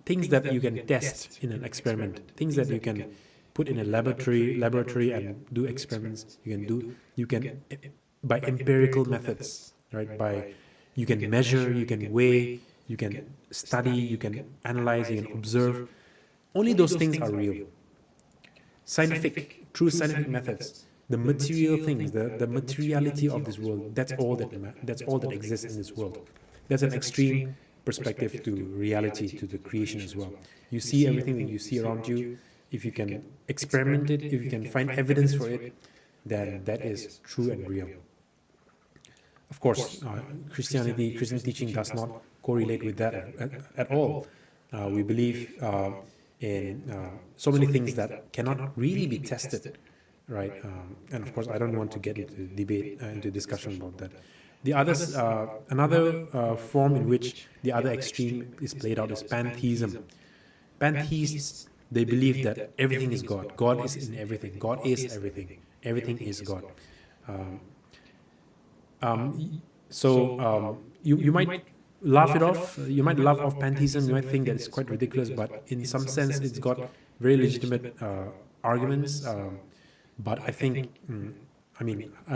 things that you can test in an experiment, things that you can put in a laboratory and do experiments, you can by empirical methods, right? You can measure, you can weigh, you can study, you can analyze, you can observe. Only those things are real. True scientific methods, the material things, the materiality of this world, that's all that exists in this world. That's an extreme perspective to reality, to the creation as well. You see everything that you see around you. If you can experiment it, if you can find evidence for it, then that is true and real. Of course, Christian teaching does not correlate with that at all. We believe in so many things that cannot really be tested, right? And of course, I don't want to get into debate, into discussion about that. The others, another form in which the other extreme is played out is pantheism. Pantheists, they believe that everything is God. God is in everything. God is everything. Everything is God. You might laugh it off. You might laugh off pantheism. You might think that it's quite ridiculous, but in some sense, it's got very legitimate arguments. But I think, I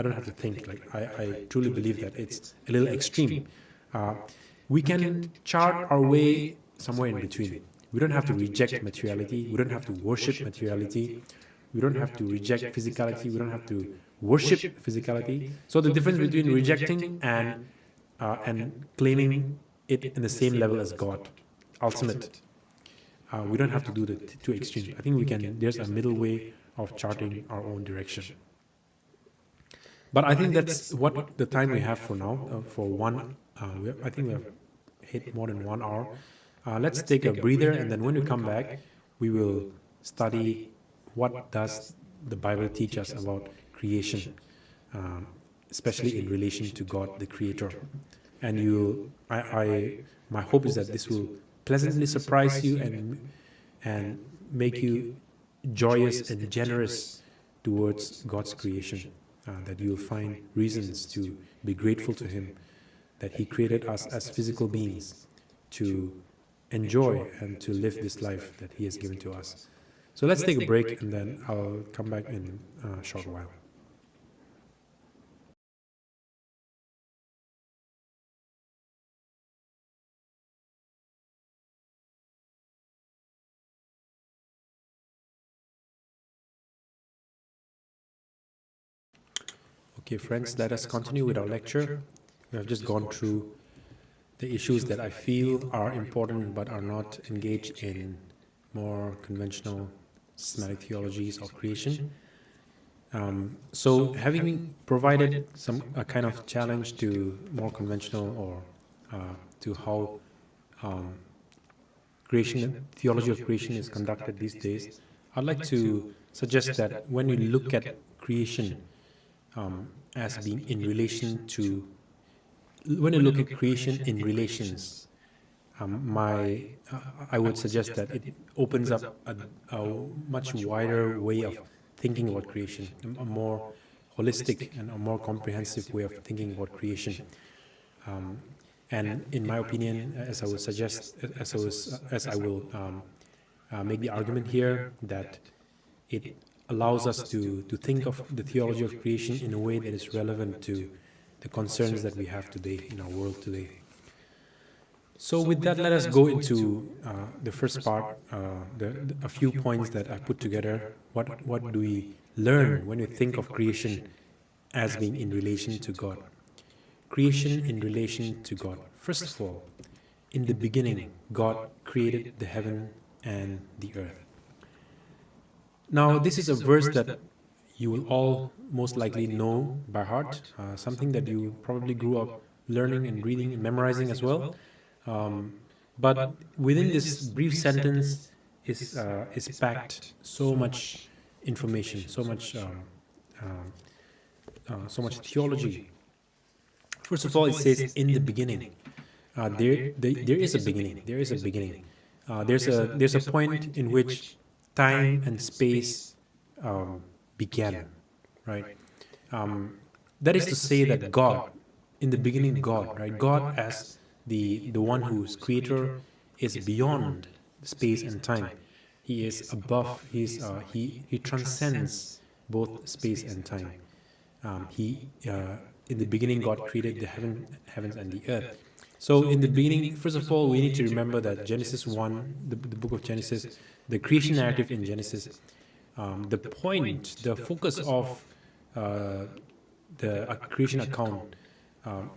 don't have to think. I truly believe that it's a little extreme. We can chart our way somewhere in between. We don't have to reject materiality. We don't have to worship materiality. We don't have to reject physicality. We don't have to worship physicality. So the difference between rejecting and claiming it in the same level as God, ultimate. We don't have to do the two extremes. I think we can. There's a middle way of charting our own direction. But I think that's what the time we have for now. For one, I think we have hit more than 1 hour. Let's take a breather, and then when we come back, we will study what does the Bible teach us about creation, especially in relation to God, the Creator. And my hope is that this will pleasantly surprise you and make you joyous and generous towards God's creation. That you'll find reasons to be grateful to Him, that He created us as physical beings to enjoy and to live this life that He has given to us. So let's take a break, and then I'll come back in a short while. Okay, friends, let us continue with our lecture. We have just gone through the issues that I feel are important but are not engaged in more conventional systematic theologies of creation. So having provided a kind of challenge to more conventional or to how theology of creation is conducted these days, I'd like to suggest that when you look at creation as being in relation to, when you look at creation in relations, I would suggest that it opens up a much wider way of thinking about creation, a more holistic and a more comprehensive way of thinking about creation. And in my opinion, as I will suggest, as I will make the argument here, that it allows us to think of the theology of creation in a way that is relevant to the concerns that we have today in our world today. So with that, let us go into the first part, a few points that I've put together. What do we learn when we think of creation as being in relation to God? Creation in relation to God. First of all, in the beginning, God created the heaven and the earth. Now, this is a verse that you will all most likely know by heart, something that you probably grew up learning and reading and memorizing as well. But within this brief sentence is packed so much information, so much theology. First of all, it says, "In the beginning." There is a beginning. There is a beginning. There's a point in which time and space began, right? That is to say that God, in the beginning, God, right? God as the one who's creator is beyond space and time. He is above. He transcends both space and time. In the beginning, God created the heavens and the earth. So in the beginning, first of all, we need to remember that Genesis 1, the book of Genesis, the creation narrative in Genesis, the focus of the creation account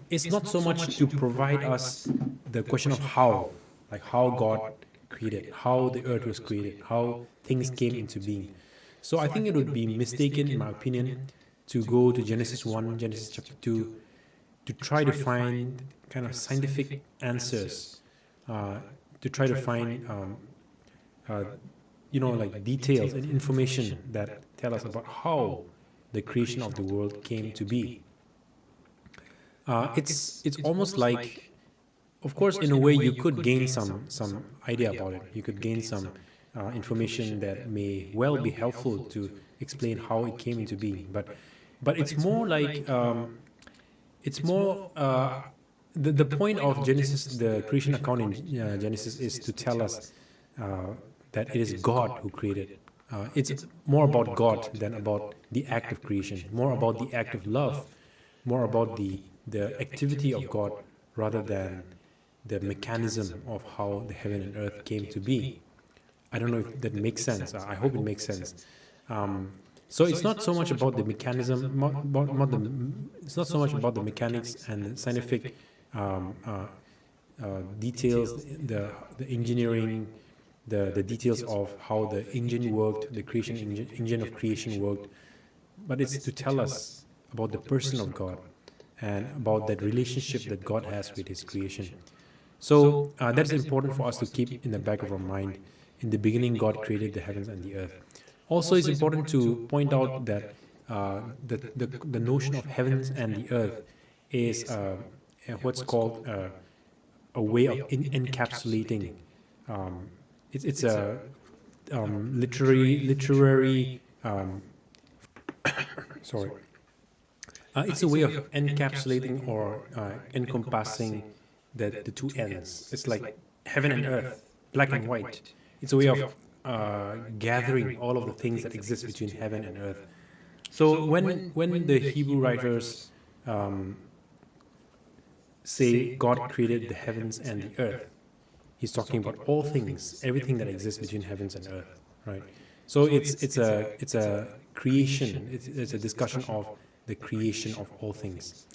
is not so much to provide us the question of how God created, how the earth was created, how things came into being. So I think it would be mistaken, in my opinion, to go to Genesis 1, Genesis chapter 2, to try to find kind of scientific answers, to try to find, like details and information that tell us about how the creation of the world came to be. It's almost like, of course, in a way, you could gain some idea about it. You could gain some information that may well be helpful to explain how it came into being. But it's more like the point of Genesis, the creation account in Genesis, is to tell us that it is God who created. It's more about God than about the act of creation, more about the act of love, more about the activity of God rather than the mechanism of how the heaven and earth came to be. I don't know if that makes sense. I hope it makes sense. So it's not so much about the mechanism, it's not so much about the mechanics and the scientific um, uh, details, the engineering, the details of how the engine worked, the creation engine of creation worked, but it's to tell us about the person of God and about that relationship that God has with His creation. So that is important for us to keep in the back of our mind. In the beginning, God created the heavens and the earth. Also, it's important to point out that the notion of heavens and the earth is what's called a way of encapsulating. It's a literary sorry. It's a way of encapsulating or encompassing the two ends. It's like heaven and earth, black and white. It's a way of gathering all of the things that exist between heaven and earth. So when the Hebrew writers say God created the heavens and the earth, He's talking about all things, everything that exists between heavens and earth, right? So it's a creation. It's a discussion of the creation of all things.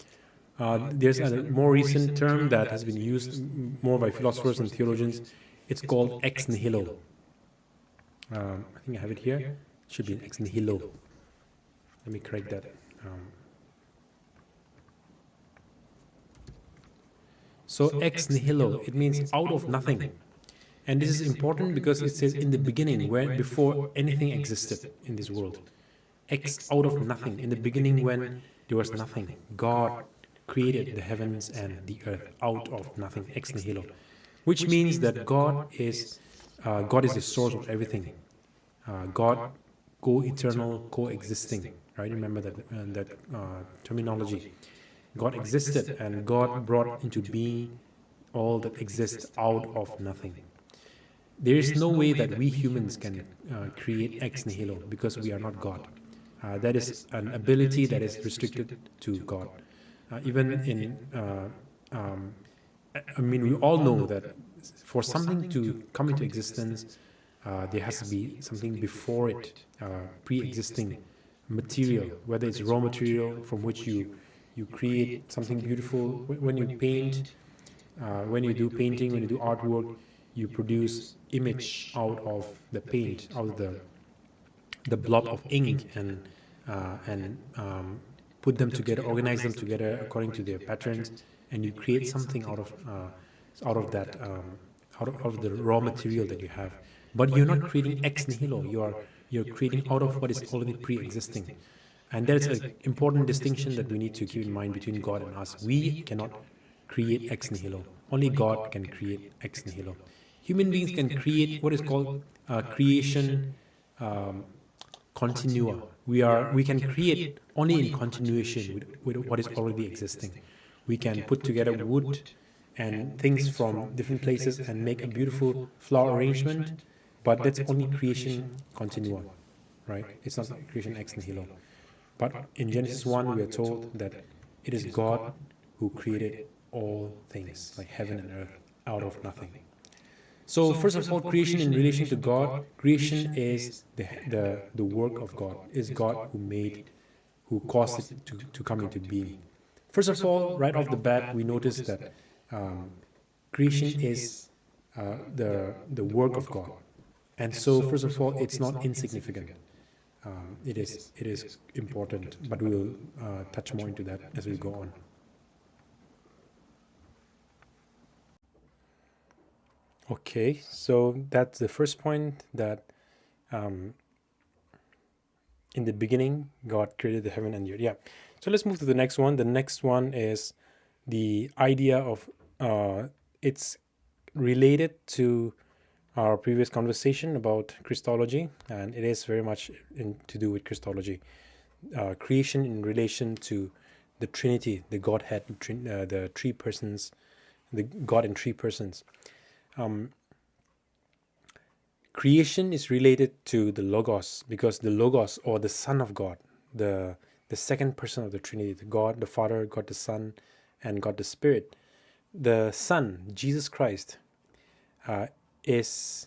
There's a more recent term that has been used more by philosophers and theologians. It's called ex nihilo. I think I have it here. It should be an ex nihilo. Let me correct that. So ex nihilo, it means out of nothing. And this is important because it says in the beginning, where before anything existed in this world. Ex out of nothing. In the beginning when there was nothing, God created the heavens and the earth out of nothing, ex nihilo. Which means that God is the source of everything. God co-eternal, co-existing. Right? Remember that terminology. God existed and God brought into being all that exists out of nothing. There is no way that we humans can create ex nihilo because we are not God. That is an ability that is restricted to God. Even in, I mean, we all know that for something to come into existence, there has to be something before it, pre-existing material, whether it's raw material from which you create something beautiful. When you paint, when you do painting, when you do artwork, you produce image out of the paint, out of the blob of ink, and put them together, organize them together according to their patterns, and you create something out of that out of the raw material that you have. But you're not creating ex nihilo. You're creating out of what is already pre-existing. And that's an important distinction that we need to keep in mind between God and us. We cannot create ex nihilo. Only God can create ex nihilo. Human beings can create what is called creation continua. We can create only in continuation with what is already existing. We can put together wood and things from different places and make a beautiful flower arrangement, but that's only creation continua, right? It's not creation ex nihilo. But in Genesis 1, we are told that it is God who created all things, like heaven and earth, out of nothing. So first of all, creation in relation to God, creation is the work of God. It's God who caused it to come into being. First of all, right off the bat, we notice that creation is the work of God. And so, first of all, it's not insignificant. It is important, but we will touch more into that as we go on. Okay, so that's the first point, that in the beginning, God created the heaven and the earth. Yeah. So let's move to the next one. The next one is the idea of it's related to our previous conversation about Christology, and it is very much to do with Christology. Creation in relation to the Trinity, the Godhead, the three persons, the God in three persons. Creation is related to the Logos, because the Logos, or the Son of God, the second person of the Trinity, the God the Father, God the Son, and God the Spirit, the Son, Jesus Christ, uh, is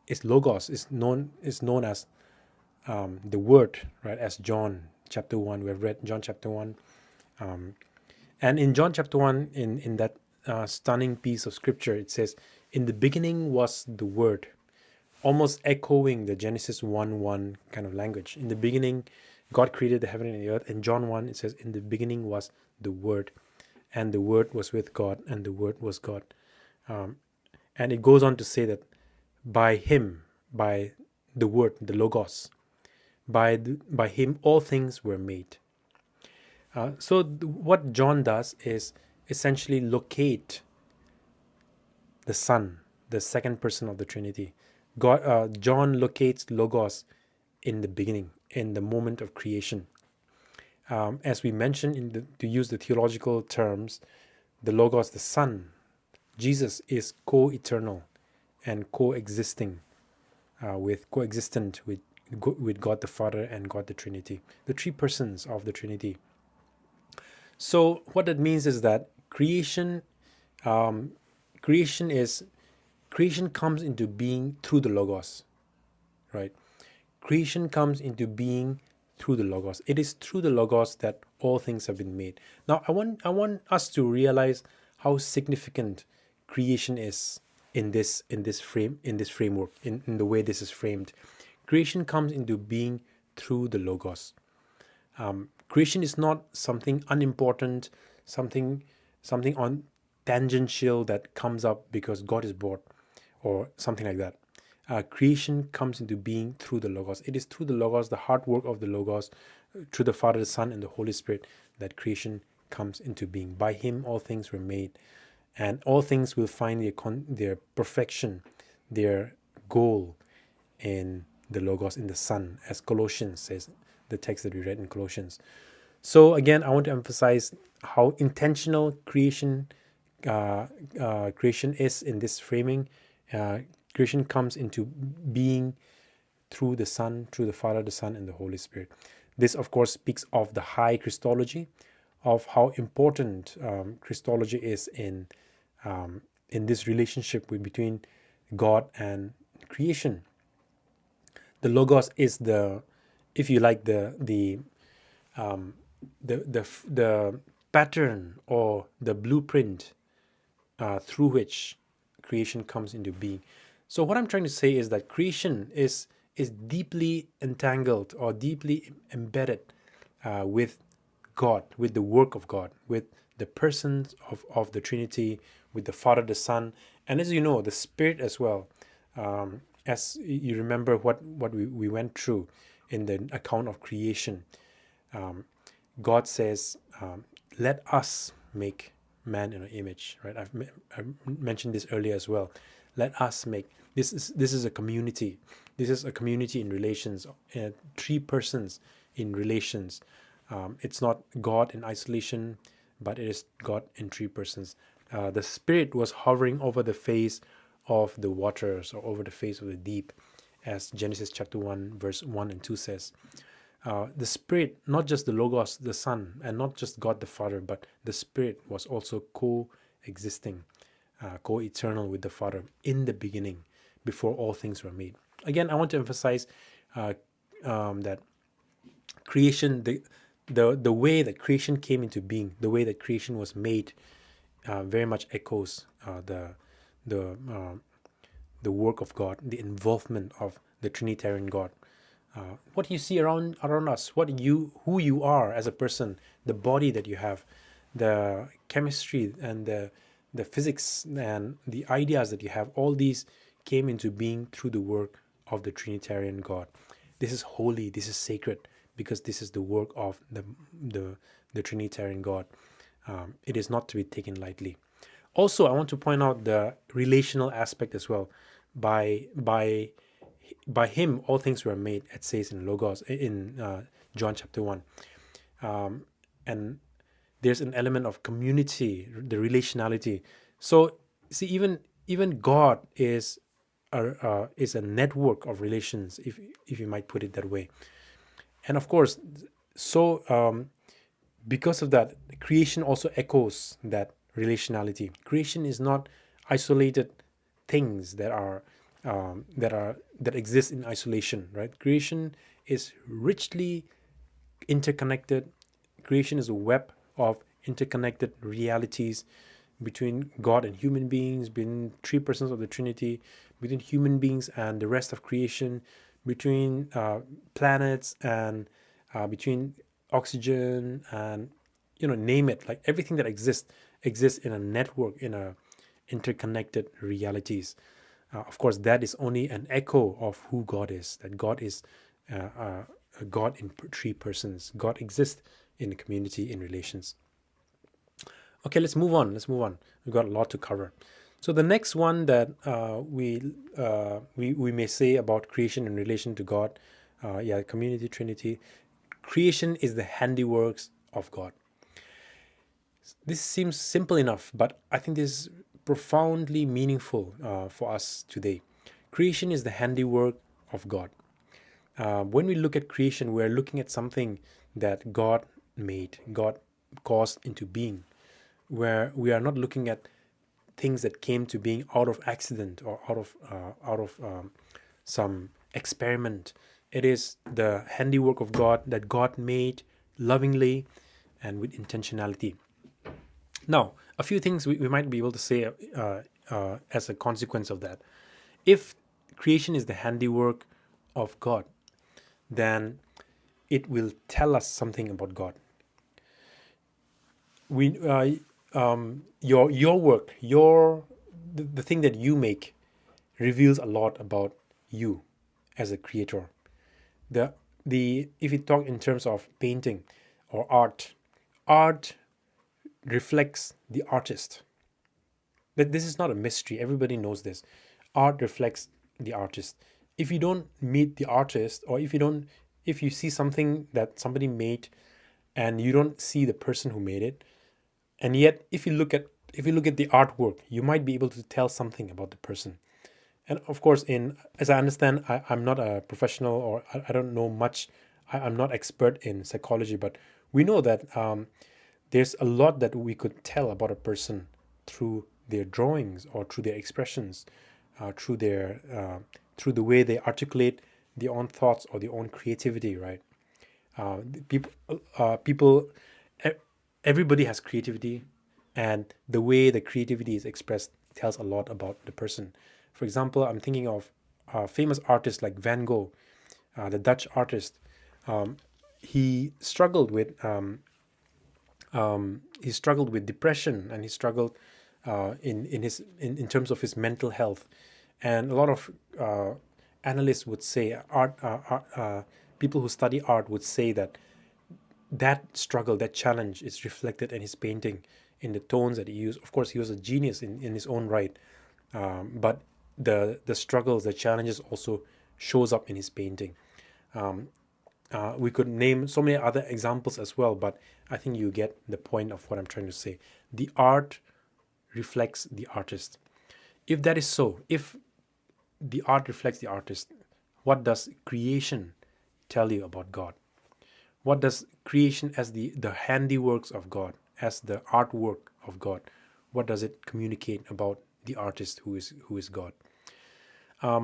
is logos, is known as the Word, right? As John chapter 1, we have read John chapter 1, and in John chapter 1, in that stunning piece of scripture, it says, "In the beginning was the Word," almost echoing the Genesis 1:1 kind of language. In the beginning, God created the heaven and the earth. In John 1, it says, "In the beginning was the Word, and the Word was with God, and the Word was God." And it goes on to say that by Him, by the Word, the Logos, by Him, all things were made. So what John does is essentially locate the Son, the second person of the Trinity. John locates Logos in the beginning, in the moment of creation. As we mentioned, to use the theological terms, the Logos, the Son, Jesus, is co-eternal and coexistent with God the Father and God the Trinity, the three persons of the Trinity. So what that means is that creation comes into being through the Logos, right? Creation comes into being through the Logos. It is through the Logos that all things have been made. Now, I want us to realize how significant creation is in this framework, in the way this is framed. Creation comes into being through the Logos. Creation is not something unimportant, something on tangential that comes up because God is bored, or something like that. Creation comes into being through the Logos. It is through the Logos, the hard work of the Logos, through the Father, the Son, and the Holy Spirit, that creation comes into being. By Him, all things were made, and all things will find their perfection, their goal in the Logos, in the Son, as Colossians says, the text that we read in Colossians. So again, I want to emphasize how intentional creation is in this framing. Creation comes into being through the Son, through the Father, the Son, and the Holy Spirit. This, of course, speaks of the high Christology, of how important Christology is in this relationship between God and creation. The Logos is if you like, the pattern or the blueprint through which creation comes into being. So what I'm trying to say is that creation is deeply entangled or deeply embedded with God, with the work of God, with the persons of the Trinity, with the Father, the Son, and as you know, the Spirit as well. As you remember what we went through in the account of creation, God says, let us make man in our image, right? I mentioned this earlier as well. Let us make. This is a community. This is a community in relations, three persons in relations. It's not God in isolation, but it is God in three persons. The Spirit was hovering over the face of the waters, or over the face of the deep, as Genesis chapter 1, verse 1 and 2 says. The Spirit, not just the Logos, the Son, and not just God the Father, but the Spirit was also co-existing, co-eternal with the Father in the beginning, before all things were made. Again, I want to emphasize that creation, the way that creation came into being, the way that creation was made, very much echoes the work of God, the involvement of the Trinitarian God. What you see around us, who you are as a person, the body that you have, the chemistry and the physics and the ideas that you have, all these came into being through the work of the Trinitarian God. This is holy, this is sacred, because this is the work of the Trinitarian God. It is not to be taken lightly. Also, I want to point out the relational aspect as well. By Him, all things were made, it says in Logos, in John chapter 1. And there's an element of community, the relationality. So, see, even God is a network of relations, if you might put it that way. And of course, so because of that, creation also echoes that relationality. Creation is not isolated things that exist in isolation, right? Creation is richly interconnected. Creation is a web of interconnected realities between God and human beings, between three persons of the Trinity, between human beings and the rest of creation, between planets and between oxygen and name it. Like everything that exists in a network, in a interconnected realities. Of course, that is only an echo of who God is. That God is a God in three persons. God exists in the community, in relations. Okay, let's move on. We've got a lot to cover. So the next one that we may say about creation in relation to God, community, Trinity. Creation is the handiworks of God. This seems simple enough, but I think this is profoundly meaningful for us today. Creation is the handiwork of God. When we look at creation, we're looking at something that God made, God caused into being, where we are not looking at things that came to being out of accident or out of some experiment. It is the handiwork of God that God made lovingly and with intentionality. Now, a few things we might be able to say as a consequence of that. If creation is the handiwork of God, then it will tell us something about God. Your work, the thing that you make, reveals a lot about you as a creator. If you talk in terms of painting or art reflects the artist. That this is not a mystery. Everybody knows this. Art reflects the artist. If you don't meet the artist, or if you see something that somebody made and you don't see the person who made it, and yet if you look at the artwork, you might be able to tell something about the person. And of course, as I understand, I'm not a professional, or I don't know much. I'm not expert in psychology, but we know that there's a lot that we could tell about a person through their drawings or through their expressions, through the way they articulate their own thoughts or their own creativity, right? People, everybody has creativity, and the way the creativity is expressed tells a lot about the person. For example, I'm thinking of famous artists like Van Gogh, the Dutch artist. He struggled with depression, and he struggled in terms of his mental health. And a lot of analysts would say, people who study art would say that struggle, that challenge, is reflected in his painting, in the tones that he used. Of course, he was a genius in his own right, but the struggles, the challenges also shows up in his painting. We could name so many other examples as well, but I think you get the point of what I'm trying to say. The art reflects the artist. If that is so, if the art reflects the artist, what does creation tell you about God? What does creation, as the handiworks of God, as the artwork of God, what does it communicate about the artist who is God? I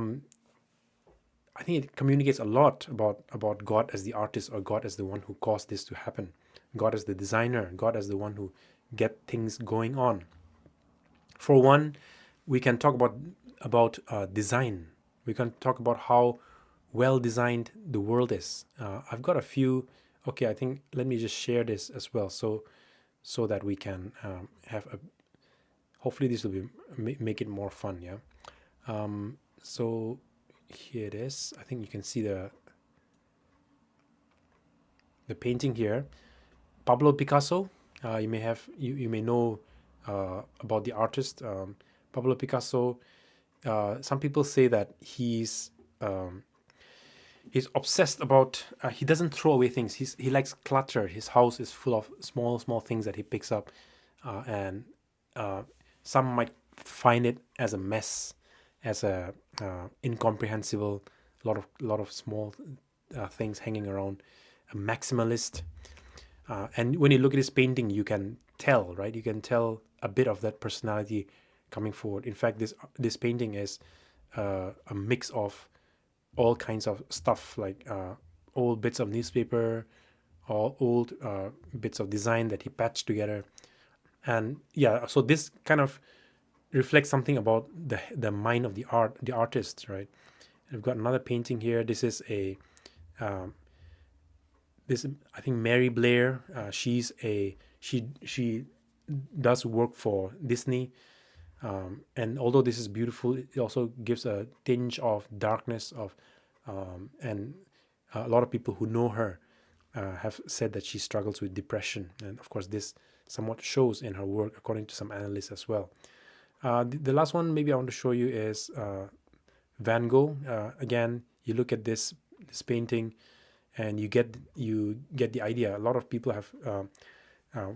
think it communicates a lot about God as the artist, or God as the one who caused this to happen. God as the designer, God as the one who get things going on. For one, we can talk about design. We can talk about how well designed the world is. I've got a few. Okay, I think let me just share this as well, so that we can have a. Hopefully, this will make it more fun. Yeah. So here it is. I think you can see the painting here. Pablo Picasso. You may know about the artist Pablo Picasso. Some people say that he's obsessed about. He doesn't throw away things. He likes clutter. His house is full of small things that he picks up, and some might find it as a mess, as a incomprehensible, lot of small things hanging around. A maximalist. And when you look at his painting, you can tell, right? You can tell a bit of that personality coming forward. In fact, this painting is a mix of all kinds of stuff, like old bits of newspaper, or old bits of design that he patched together. And yeah, so this kind of reflects something about the mind of the artist, right? I've got another painting here. This is a um, this I think Mary Blair. She does work for Disney, and although this is beautiful, it also gives a tinge of darkness of, and a lot of people who know her have said that she struggles with depression, and of course this somewhat shows in her work, according to some analysts as well. The last one maybe I want to show you is Van Gogh. Again, you look at this painting, and you get the idea. A lot of people have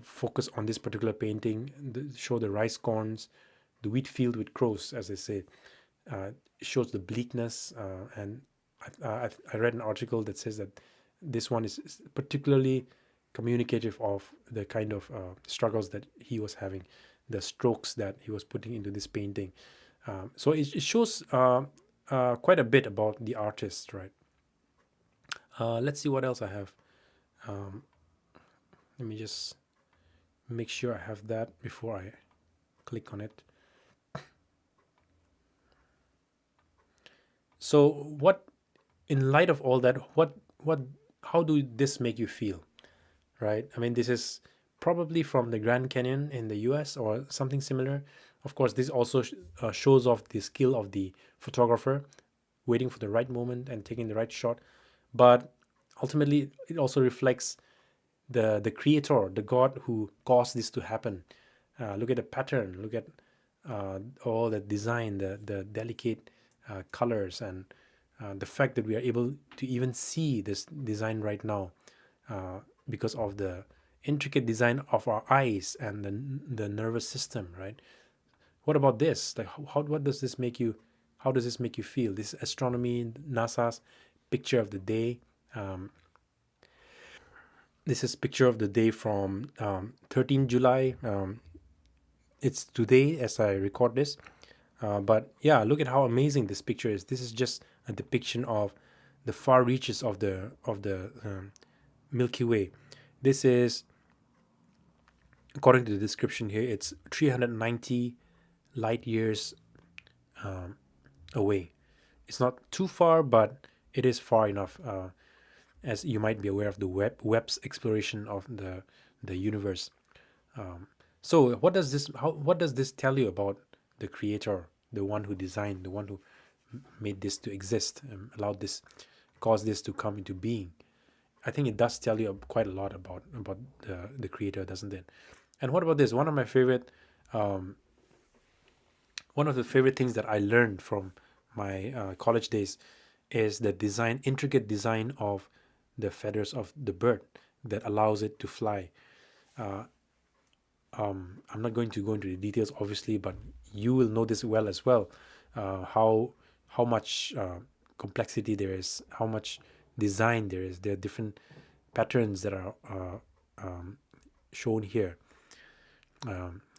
focused on this particular painting, show the rice corns, the wheat field with crows, as they say. It shows the bleakness, and I read an article that says that this one is particularly communicative of the kind of struggles that he was having, the strokes that he was putting into this painting. So it shows quite a bit about the artist, right? Let's see what else I have. Um, Let me just make sure I have that before I click on it. So, in light of all that, how do this make you feel, right? I mean, this is probably from the Grand Canyon in the US or something similar. Of course, this also shows off the skill of the photographer, waiting for the right moment and taking the right shot. But ultimately, it also reflects the creator, the God who caused this to happen. Look at the pattern. Look at all the design, the delicate colors, and the fact that we are able to even see this design right now, because of the intricate design of our eyes and the nervous system, right? What about this? Like, what does this make you? How does this make you feel? This astronomy, NASA's picture of the day. Um, this is picture of the day from 13 July. It's today as I record this. But yeah, look at how amazing this picture is. This is just a depiction of the far reaches of the Milky Way. This is, according to the description here, it's 390 light years away. It's not too far, but it is far enough, as you might be aware of the Webb's exploration of the universe. So what does this tell you about the creator, the one who designed, the one who made this to exist, allowed this, caused this to come into being? I think it does tell you quite a lot about the creator, doesn't it? And what about this? One of the favorite things that I learned from my college days is the intricate design of the feathers of the bird that allows it to fly. I'm not going to go into the details, obviously, but you will know this well as well. How much complexity there is, how much design there is. There are different patterns that are shown here.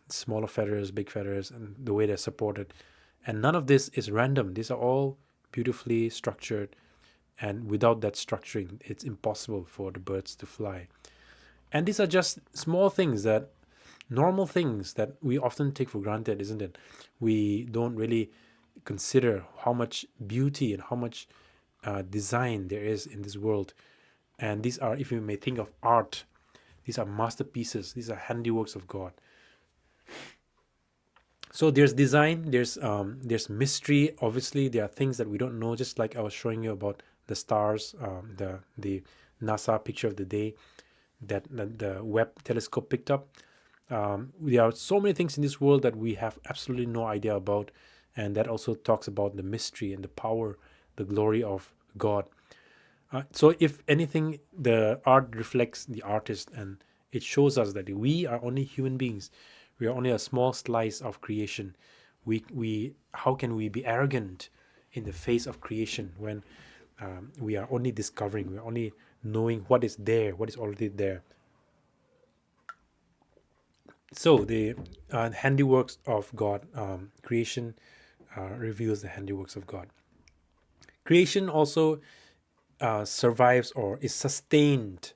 Smaller feathers, big feathers, and the way they're supported. And none of this is random. These are all beautifully structured, and without that structuring, it's impossible for the birds to fly. And these are just small things, that normal things that we often take for granted, isn't it? We don't really consider how much beauty and how much design there is in this world. And these are, if you may think of art, these are masterpieces, these are handiworks of God. So there's design, there's mystery. Obviously, there are things that we don't know. Just like I was showing you about the stars, the NASA picture of the day that the Webb telescope picked up. There are so many things in this world that we have absolutely no idea about, and that also talks about the mystery and the power, the glory of God. So, if anything, the art reflects the artist, and it shows us that we are only human beings. We are only a small slice of creation. We how can we be arrogant in the face of creation when we are only discovering, we are only knowing what is there, what is already there. So the handiworks of God, creation reveals the handiworks of God. Creation also survives or is sustained,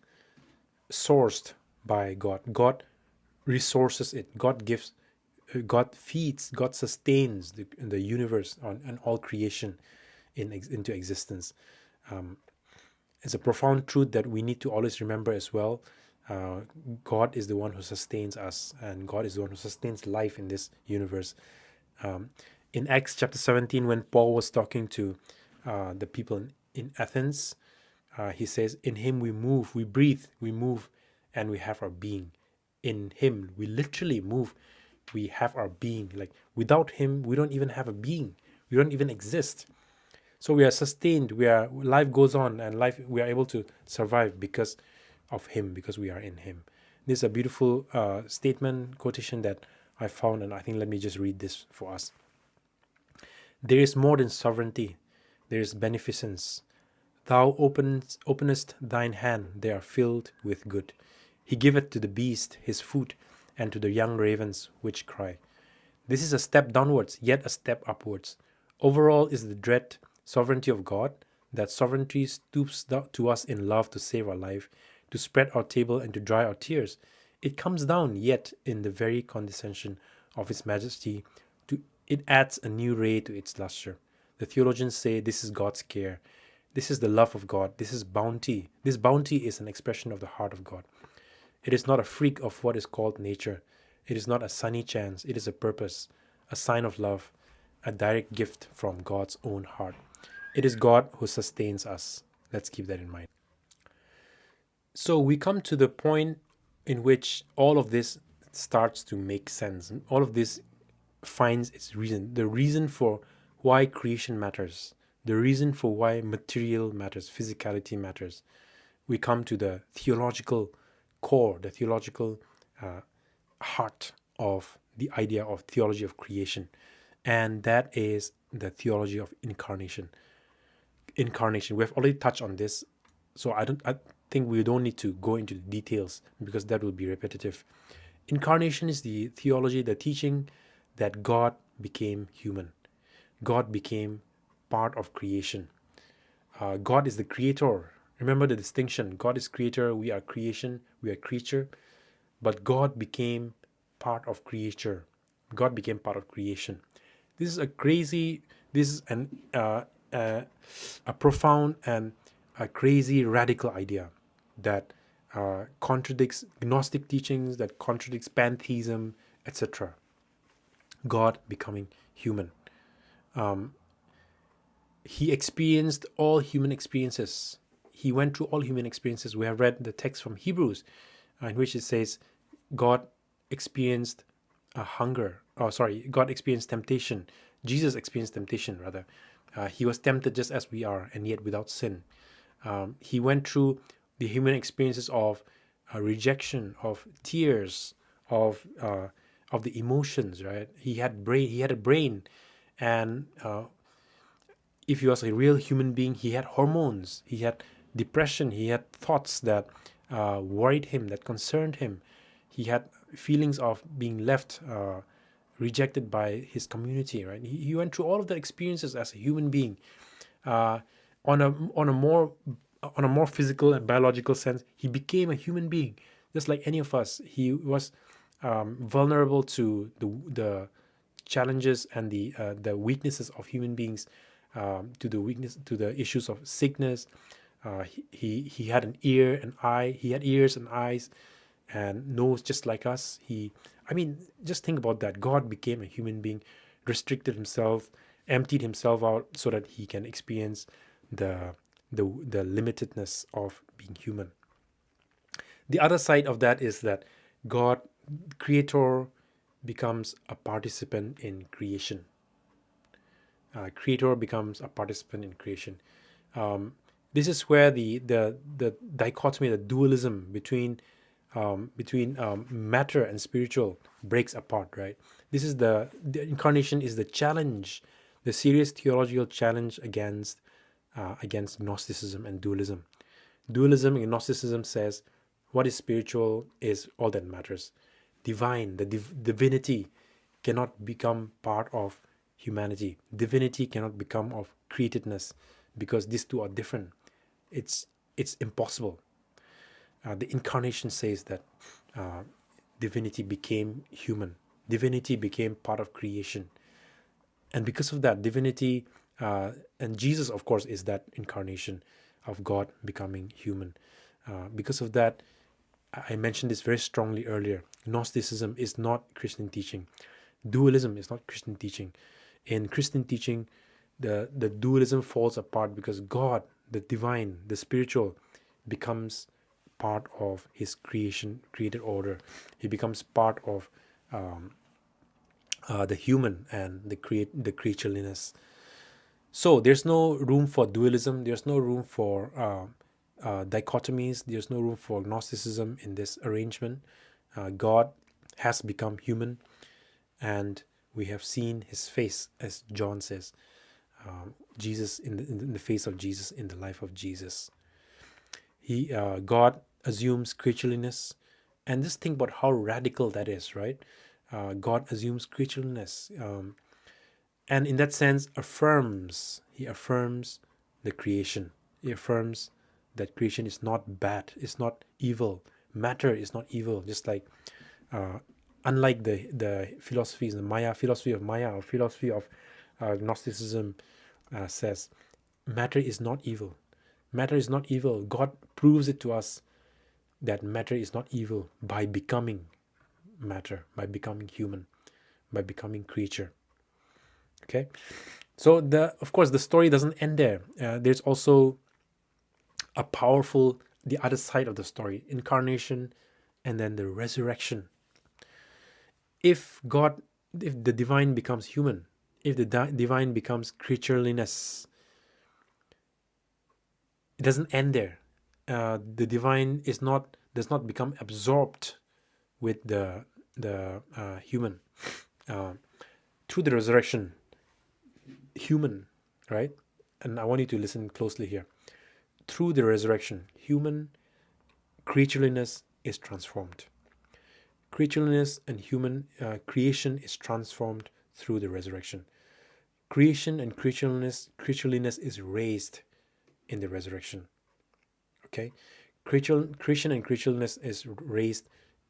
sourced by God. God resources it. God gives, God feeds, God sustains the universe and all creation into existence. It's a profound truth that we need to always remember as well. Uh, God is the one who sustains us, and God is the one who sustains life in this universe. Um, in Acts chapter 17, when Paul was talking to the people in Athens, he says, "In him we move, we breathe, we move, and we have our being. In him we literally move, we have our being. Like without him, we don't even have a being, we don't even exist. So we are sustained, we are, life goes on, and life, we are able to survive because of him, because we are in him." This is a beautiful statement, quotation that I found, and I think let me just read this for us. "There is more than sovereignty, there is beneficence. Thou openest thine hand, they are filled with good. He giveth to the beast his food, and to the young ravens which cry." This is a step downwards, yet a step upwards. Overall is the dread sovereignty of God, that sovereignty stoops to us in love to save our life, to spread our table, and to dry our tears. It comes down, yet in the very condescension of His majesty, it adds a new ray to its luster. The theologians say this is God's care. This is the love of God. This is bounty. This bounty is an expression of the heart of God. It is not a freak of what is called nature. It is not a sunny chance. It is a purpose, a sign of love, a direct gift from God's own heart. It is God who sustains us. Let's keep that in mind. So we come to the point in which all of this starts to make sense. All of this finds its reason. The reason for why creation matters. The reason for why material matters, physicality matters. We come to the theological core, the theological heart of the idea of theology of creation. And that is the theology of incarnation. Incarnation. We have already touched on this, so I think we don't need to go into the details because that will be repetitive. Incarnation is the theology, the teaching that God became human. God became part of creation. God is the creator. Remember the distinction. God is creator, we are creation, we are creature. But God became part of creature. God became part of creation. This is a crazy, this is a profound and a crazy radical idea that contradicts Gnostic teachings, that contradicts pantheism, etc. God becoming human. He experienced all human experiences. He went through all human experiences. We have read the text from Hebrews, in which it says God experienced God experienced temptation. Jesus experienced temptation, rather. He was tempted just as we are, and yet without sin. He went through the human experiences of rejection, of tears, of the emotions. Right? He had brain. He had a brain, and if he was a real human being, he had hormones, he had depression, he had thoughts that worried him, that concerned him. He had feelings of being left, rejected by his community. Right? He went through all of the experiences as a human being. Uh, on a more physical and biological sense, he became a human being, just like any of us. He was vulnerable to the challenges and the weaknesses of human beings, to the issues of sickness. He had an ear and eye. He had ears and eyes, and nose just like us. I mean, just think about that. God became a human being, restricted himself, emptied himself out so that he can experience the limitedness of being human. The other side of that is that God, creator, becomes a participant in creation. Creator becomes a participant in creation. This is where the dichotomy, the dualism between matter and spiritual breaks apart. Right. This is the incarnation is the challenge, the serious theological challenge against Gnosticism and dualism. Dualism in Gnosticism says what is spiritual is all that matters. divine, the divinity cannot become part of humanity. Divinity cannot become of createdness, because these two are different. It's impossible. The incarnation says that divinity became human. Divinity became part of creation. And because of that, divinity, and Jesus, of course, is that incarnation of God becoming human. Because of that, I mentioned this very strongly earlier. Gnosticism is not Christian teaching. Dualism is not Christian teaching. In Christian teaching, the dualism falls apart because God, the divine, the spiritual, becomes part of his created order. He becomes part of the human and the creatureliness. So there's no room for dualism. There's no room for dichotomies. There's no room for Gnosticism in this arrangement. God has become human, and we have seen his face, as John says, Jesus in the face of Jesus, in the life of Jesus. God assumes creatureliness, and just think about how radical that is, right? God assumes creatureliness, and in that sense he affirms the creation. He affirms that creation is not bad, it's not evil. Matter is not evil, just like unlike the philosophies, the philosophy of Maya, or philosophy of Gnosticism says, matter is not evil. Matter is not evil. God proves it to us that matter is not evil by becoming matter, by becoming human, by becoming creature. Okay, so of course the story doesn't end there. There's also a powerful, the other side of the story, incarnation, and then the resurrection. If the divine becomes human, if the divine becomes creatureliness, it doesn't end there. The divine does not become absorbed with the human. Through the resurrection, human, right? And I want you to listen closely here. Through the resurrection, human creatureliness is transformed. Creatureliness and human creation is transformed through the resurrection. Creation and creatureliness is raised in the resurrection. Okay, creation and creatureliness is raised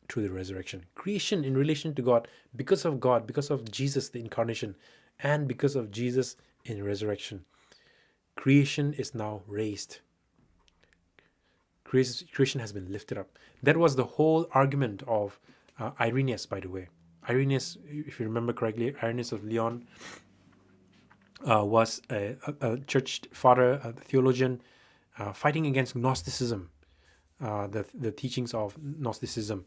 through the resurrection. Creation in relation to God, because of Jesus, the incarnation, and because of Jesus in resurrection, creation is now raised. Creation has been lifted up. That was the whole argument of Irenaeus, by the way. Irenaeus, if you remember correctly, Irenaeus of Lyon was a church father, a theologian, fighting against Gnosticism, the teachings of Gnosticism.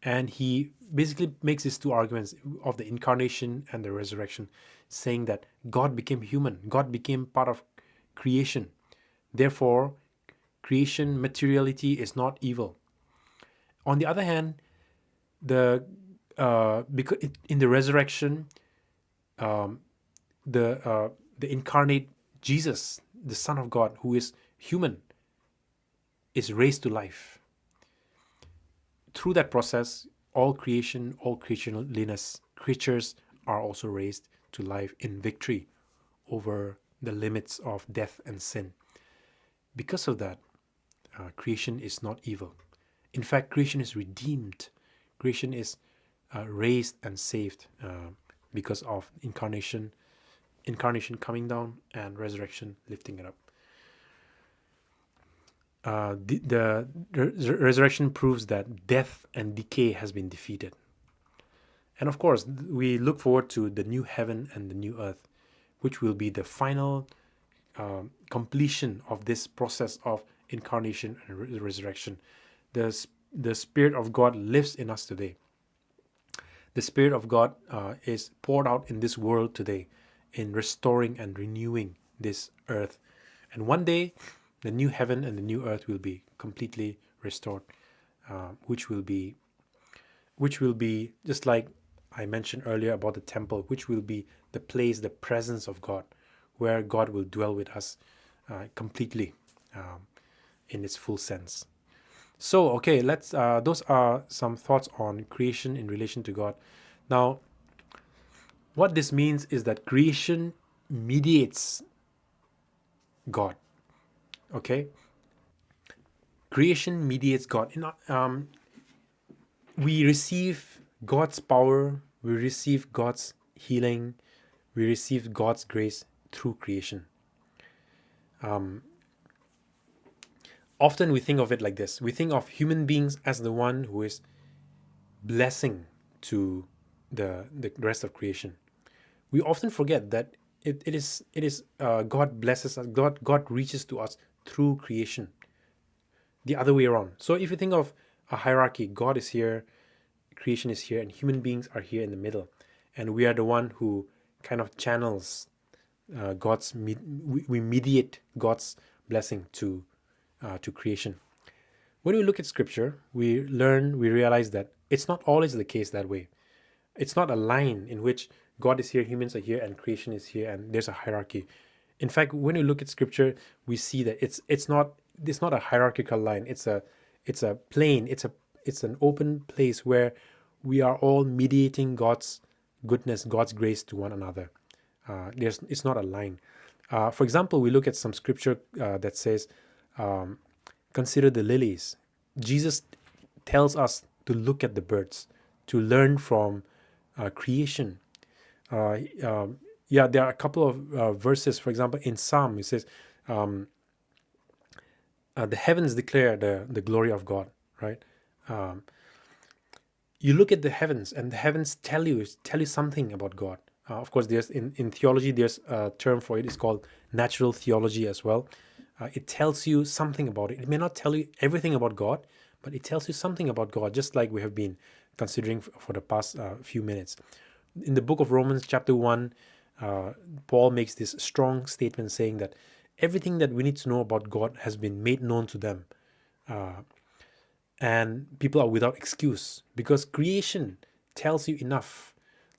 And he basically makes these two arguments of the incarnation and the resurrection, saying that God became human, God became part of creation. Therefore, creation materiality is not evil. On the other hand, because in the resurrection, the incarnate Jesus, the Son of God, who is human, is raised to life. Through that process, all creation, all creatureliness, creatures are also raised to life in victory over the limits of death and sin. Because of that, creation is not evil. In fact, creation is redeemed. Creation is raised and saved because of incarnation coming down and resurrection lifting it up. The resurrection proves that death and decay has been defeated. And of course, we look forward to the new heaven and the new earth, which will be the final completion of this process of incarnation and resurrection. The Spirit of God lives in us today. The Spirit of God is poured out in this world today in restoring and renewing this earth. And one day, the new heaven and the new earth will be completely restored, which will be just like I mentioned earlier about the temple, which will be the place, the presence of God, where God will dwell with us completely in its full sense. So, okay, let's. Those are some thoughts on creation in relation to God. Now, what this means is that creation mediates God. Okay, creation mediates God. We receive God's power, we receive God's healing, we receive God's grace through creation. Often we think of it like this: we think of human beings as the one who is blessing to the rest of creation. We often forget that it is God blesses us, God reaches to us through creation, the other way around. So if you think of a hierarchy, God is here, creation is here, and human beings are here in the middle, and we are the one who kind of channels we mediate God's blessing to creation. When we look at scripture, we realize that it's not always the case that way. It's not a line in which God is here, humans are here, and creation is here, and there's a hierarchy. In fact, when we look at scripture, we see that it's not a hierarchical line. It's a plane. It's an open place where we are all mediating God's goodness, God's grace to one another. It's not a line. For example, we look at some scripture that says, consider the lilies. Jesus tells us to look at the birds, to learn from creation. Uh, yeah, there are a couple of verses. For example, in Psalm, it says, the heavens declare the glory of God, right? Um, you look at the heavens, and the heavens tell you something about God. Of course, there's in theology, there's a term for it. It's called natural theology as well. It tells you something about it. It may not tell you everything about God, but it tells you something about God, just like we have been considering for the past few minutes. In the book of Romans, chapter 1, Paul makes this strong statement saying that everything that we need to know about God has been made known to them. And people are without excuse because creation tells you enough.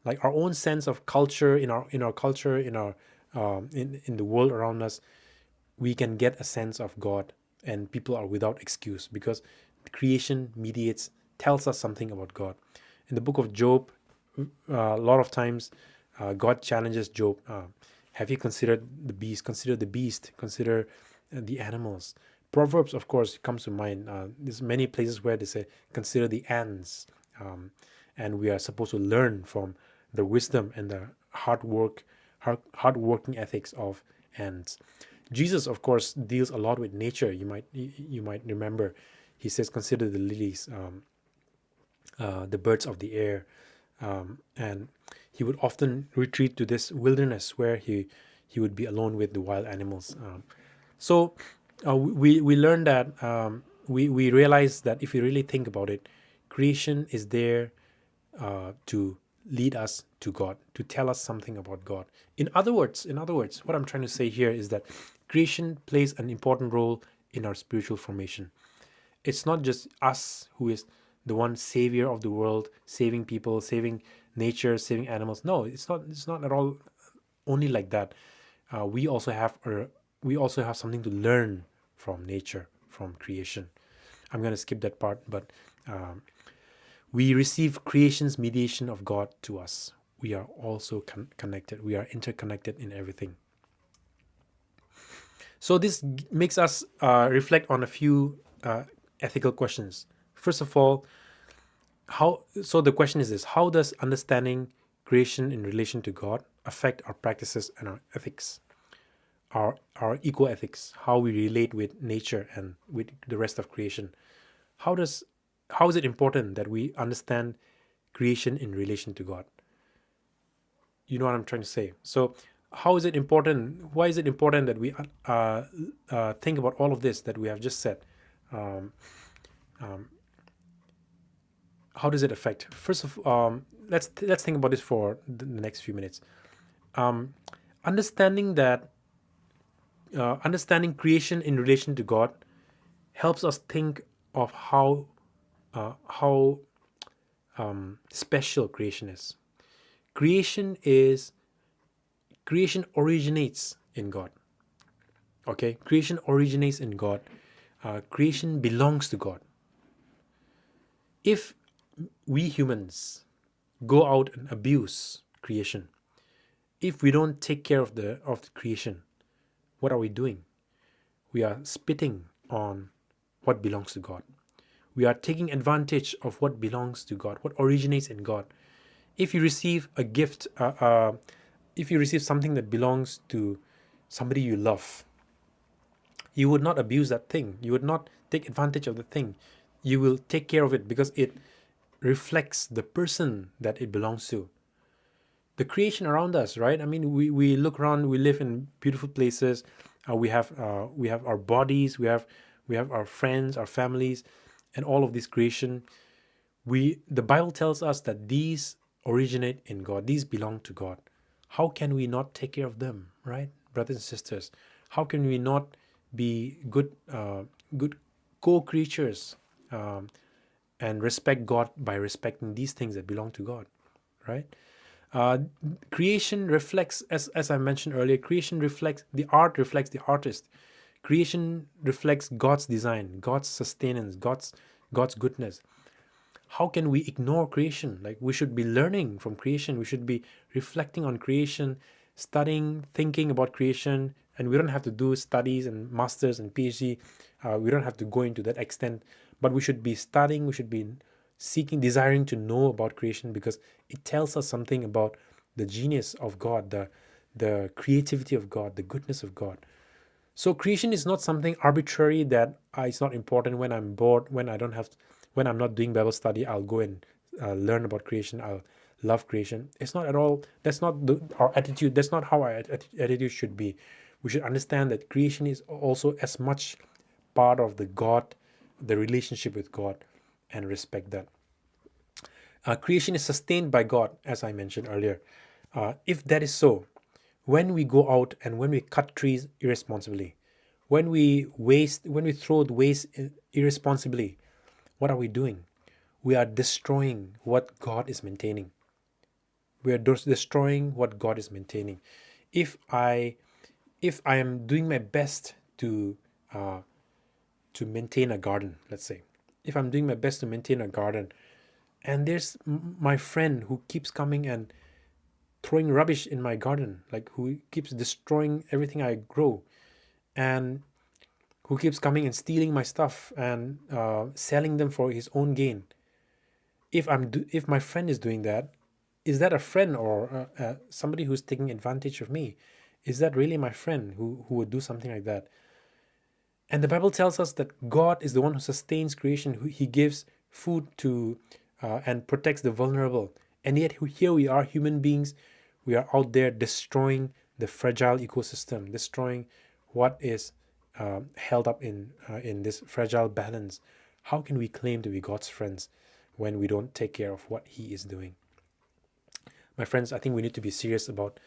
Like our own sense of culture, in our culture, in the world around us, we can get a sense of God, and people are without excuse because creation mediates, tells us something about God. In the book of Job, a lot of times God challenges Job. Have you considered the beast? Consider the beast. Consider the animals. Proverbs, of course, comes to mind. There's many places where they say, consider the ants. And we are supposed to learn from the wisdom and the hard working ethics of ants. Jesus, of course, deals a lot with nature. You might remember, he says, consider the lilies, the birds of the air, and he would often retreat to this wilderness where he would be alone with the wild animals. So we learned that we realize that if you really think about it, creation is there to lead us to God, to tell us something about God. In other words, what I'm trying to say here is that creation plays an important role in our spiritual formation. It's not just us who is the one savior of the world, saving people, saving nature, saving animals. No, it's not at all only like that. We also have something to learn from nature, from creation. I'm going to skip that part, but we receive creation's mediation of God to us. We are also connected. We are interconnected in everything. So this makes us reflect on a few ethical questions. First of all, so the question is this: how does understanding creation in relation to God affect our practices and our ethics, our eco ethics, how we relate with nature and with the rest of creation? How does how is it important that we understand creation in relation to God? You know what I'm trying to say. So how is it important? Why is it important that we think about all of this that we have just said? Um, um, how does it affect? First of let's think about this for the next few minutes. Um, understanding that understanding creation in relation to God helps us think of how special creation is. Creation is creation originates in God. Okay, creation originates in God. Creation belongs to God. If we humans go out and abuse creation, if we don't take care of the creation, what are we doing? We are spitting on what belongs to God. We are taking advantage of what belongs to God, what originates in God. If you receive a gift, if you receive something that belongs to somebody you love, you would not abuse that thing. You would not take advantage of the thing. You will take care of it because it reflects the person that it belongs to. The creation around us, right? I mean, we look around, we live in beautiful places. We have our bodies, we have our friends, our families, and all of this creation. The Bible tells us that these originate in God. These belong to God. How can we not take care of them, right, brothers and sisters? How can we not be good co-creatures and respect God by respecting these things that belong to God, right? Uh, Creation reflects, as I mentioned earlier, creation reflects the art, reflects the artist. Creation reflects God's design, God's sustenance, God's goodness. How can we ignore creation? Like, we should be learning from creation. We should be reflecting on creation, studying, thinking about creation. And we don't have to do studies and masters and PhD. We don't have to go into that extent. But we should be studying. We should be seeking, desiring to know about creation because it tells us something about the genius of God, the creativity of God, the goodness of God. So creation is not something arbitrary that it's not important. When I'm bored, when I'm not doing Bible study, I'll go and learn about creation. I'll love creation. It's not at all. That's not our attitude. That's not how our attitude should be. We should understand that creation is also as much part of the relationship with God, and respect that. Creation is sustained by God, as I mentioned earlier. If that is so, when we go out and when we cut trees irresponsibly, when we throw the waste irresponsibly, what are we doing? We are destroying what God is maintaining. We are destroying what God is maintaining. If I am doing my best to maintain a garden, let's say, if I'm doing my best to maintain a garden, and there's my friend who keeps coming and throwing rubbish in my garden, like who keeps destroying everything I grow, and who keeps coming and stealing my stuff and selling them for his own gain. If my friend is doing that, is that a friend or somebody who's taking advantage of me? Is that really my friend who would do something like that? And the Bible tells us that God is the one who sustains creation, who He gives food to and protects the vulnerable. And yet here we are, human beings, we are out there destroying the fragile ecosystem, destroying what is held up in this fragile balance. How can we claim to be God's friends when we don't take care of what He is doing? My friends, I think we need to be serious about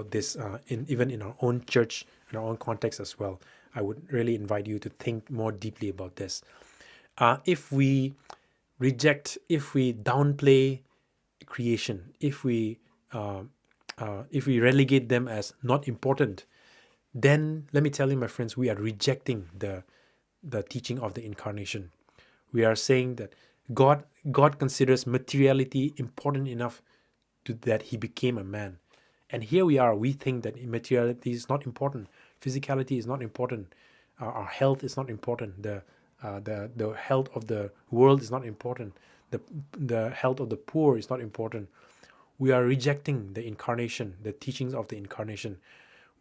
this, even in our own church, in our own context as well. I would really invite you to think more deeply about this. If we downplay creation, if we relegate them as not important, then let me tell you, my friends, we are rejecting the teaching of the incarnation. We are saying that God considers materiality important enough that He became a man. And here we are, we think that materiality is not important, physicality is not important, our health is not important, the health of the world is not important, the health of the poor is not important. We are rejecting the incarnation, the teachings of the incarnation.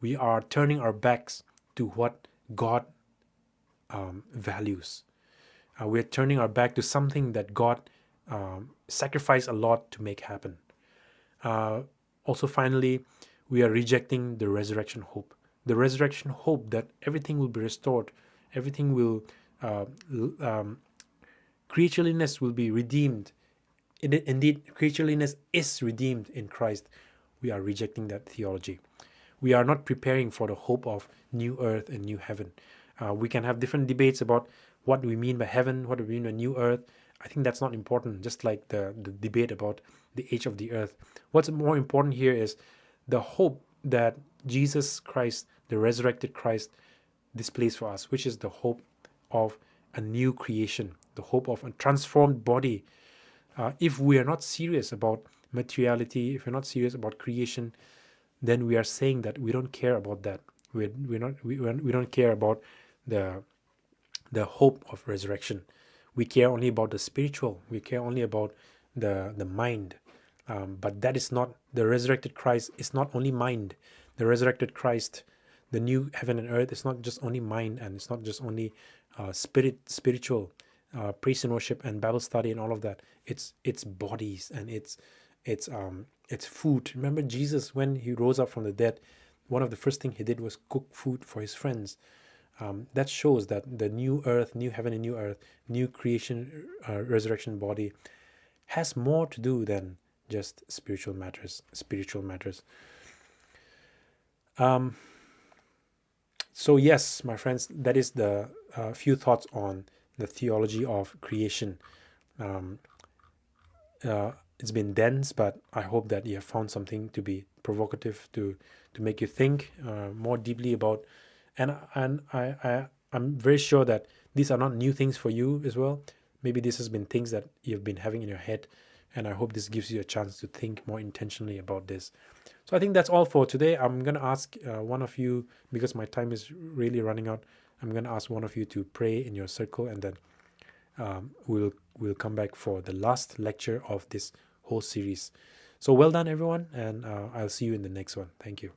We are turning our backs to what God values. We're turning our back to something that God sacrificed a lot to make happen. Also, finally, we are rejecting the resurrection hope. The resurrection hope that everything will be restored, everything will, creatureliness will be redeemed. Indeed, creatureliness is redeemed in Christ. We are rejecting that theology. We are not preparing for the hope of new earth and new heaven. We can have different debates about what we mean by heaven, what we mean by new earth. I think that's not important, just like the debate about the age of the earth. What's more important here is the hope that Jesus Christ, the resurrected Christ, displays for us, which is the hope of a new creation, the hope of a transformed body, If we are not serious about materiality, if we're not serious about creation, then we are saying that we don't care about that. We don't care about the hope of resurrection. We care only about the spiritual. We care only about the mind. But that is not the resurrected Christ. Is not only mind. The resurrected Christ, the new heaven and earth, is not just only mind, and it's not just only spiritual praise and worship and Bible study and all of that. It's bodies, and it's food. Remember Jesus, when he rose up from the dead, one of the first thing he did was cook food for his friends. That shows that the new earth, new heaven and new earth, new creation, resurrection body has more to do than just spiritual matters. So yes, my friends, that is the few thoughts on the theology of creation. It's been dense, but I hope that you have found something to be provocative, to make you think more deeply about. And I'm very sure that these are not new things for you as well. Maybe this has been things that you've been having in your head, and I hope this gives you a chance to think more intentionally about this. So I think that's all for today. I'm going to ask one of you, because my time is really running out, I'm going to ask one of you to pray in your circle, and then we'll come back for the last lecture of this whole series. So well done, everyone, and I'll see you in the next one. Thank you.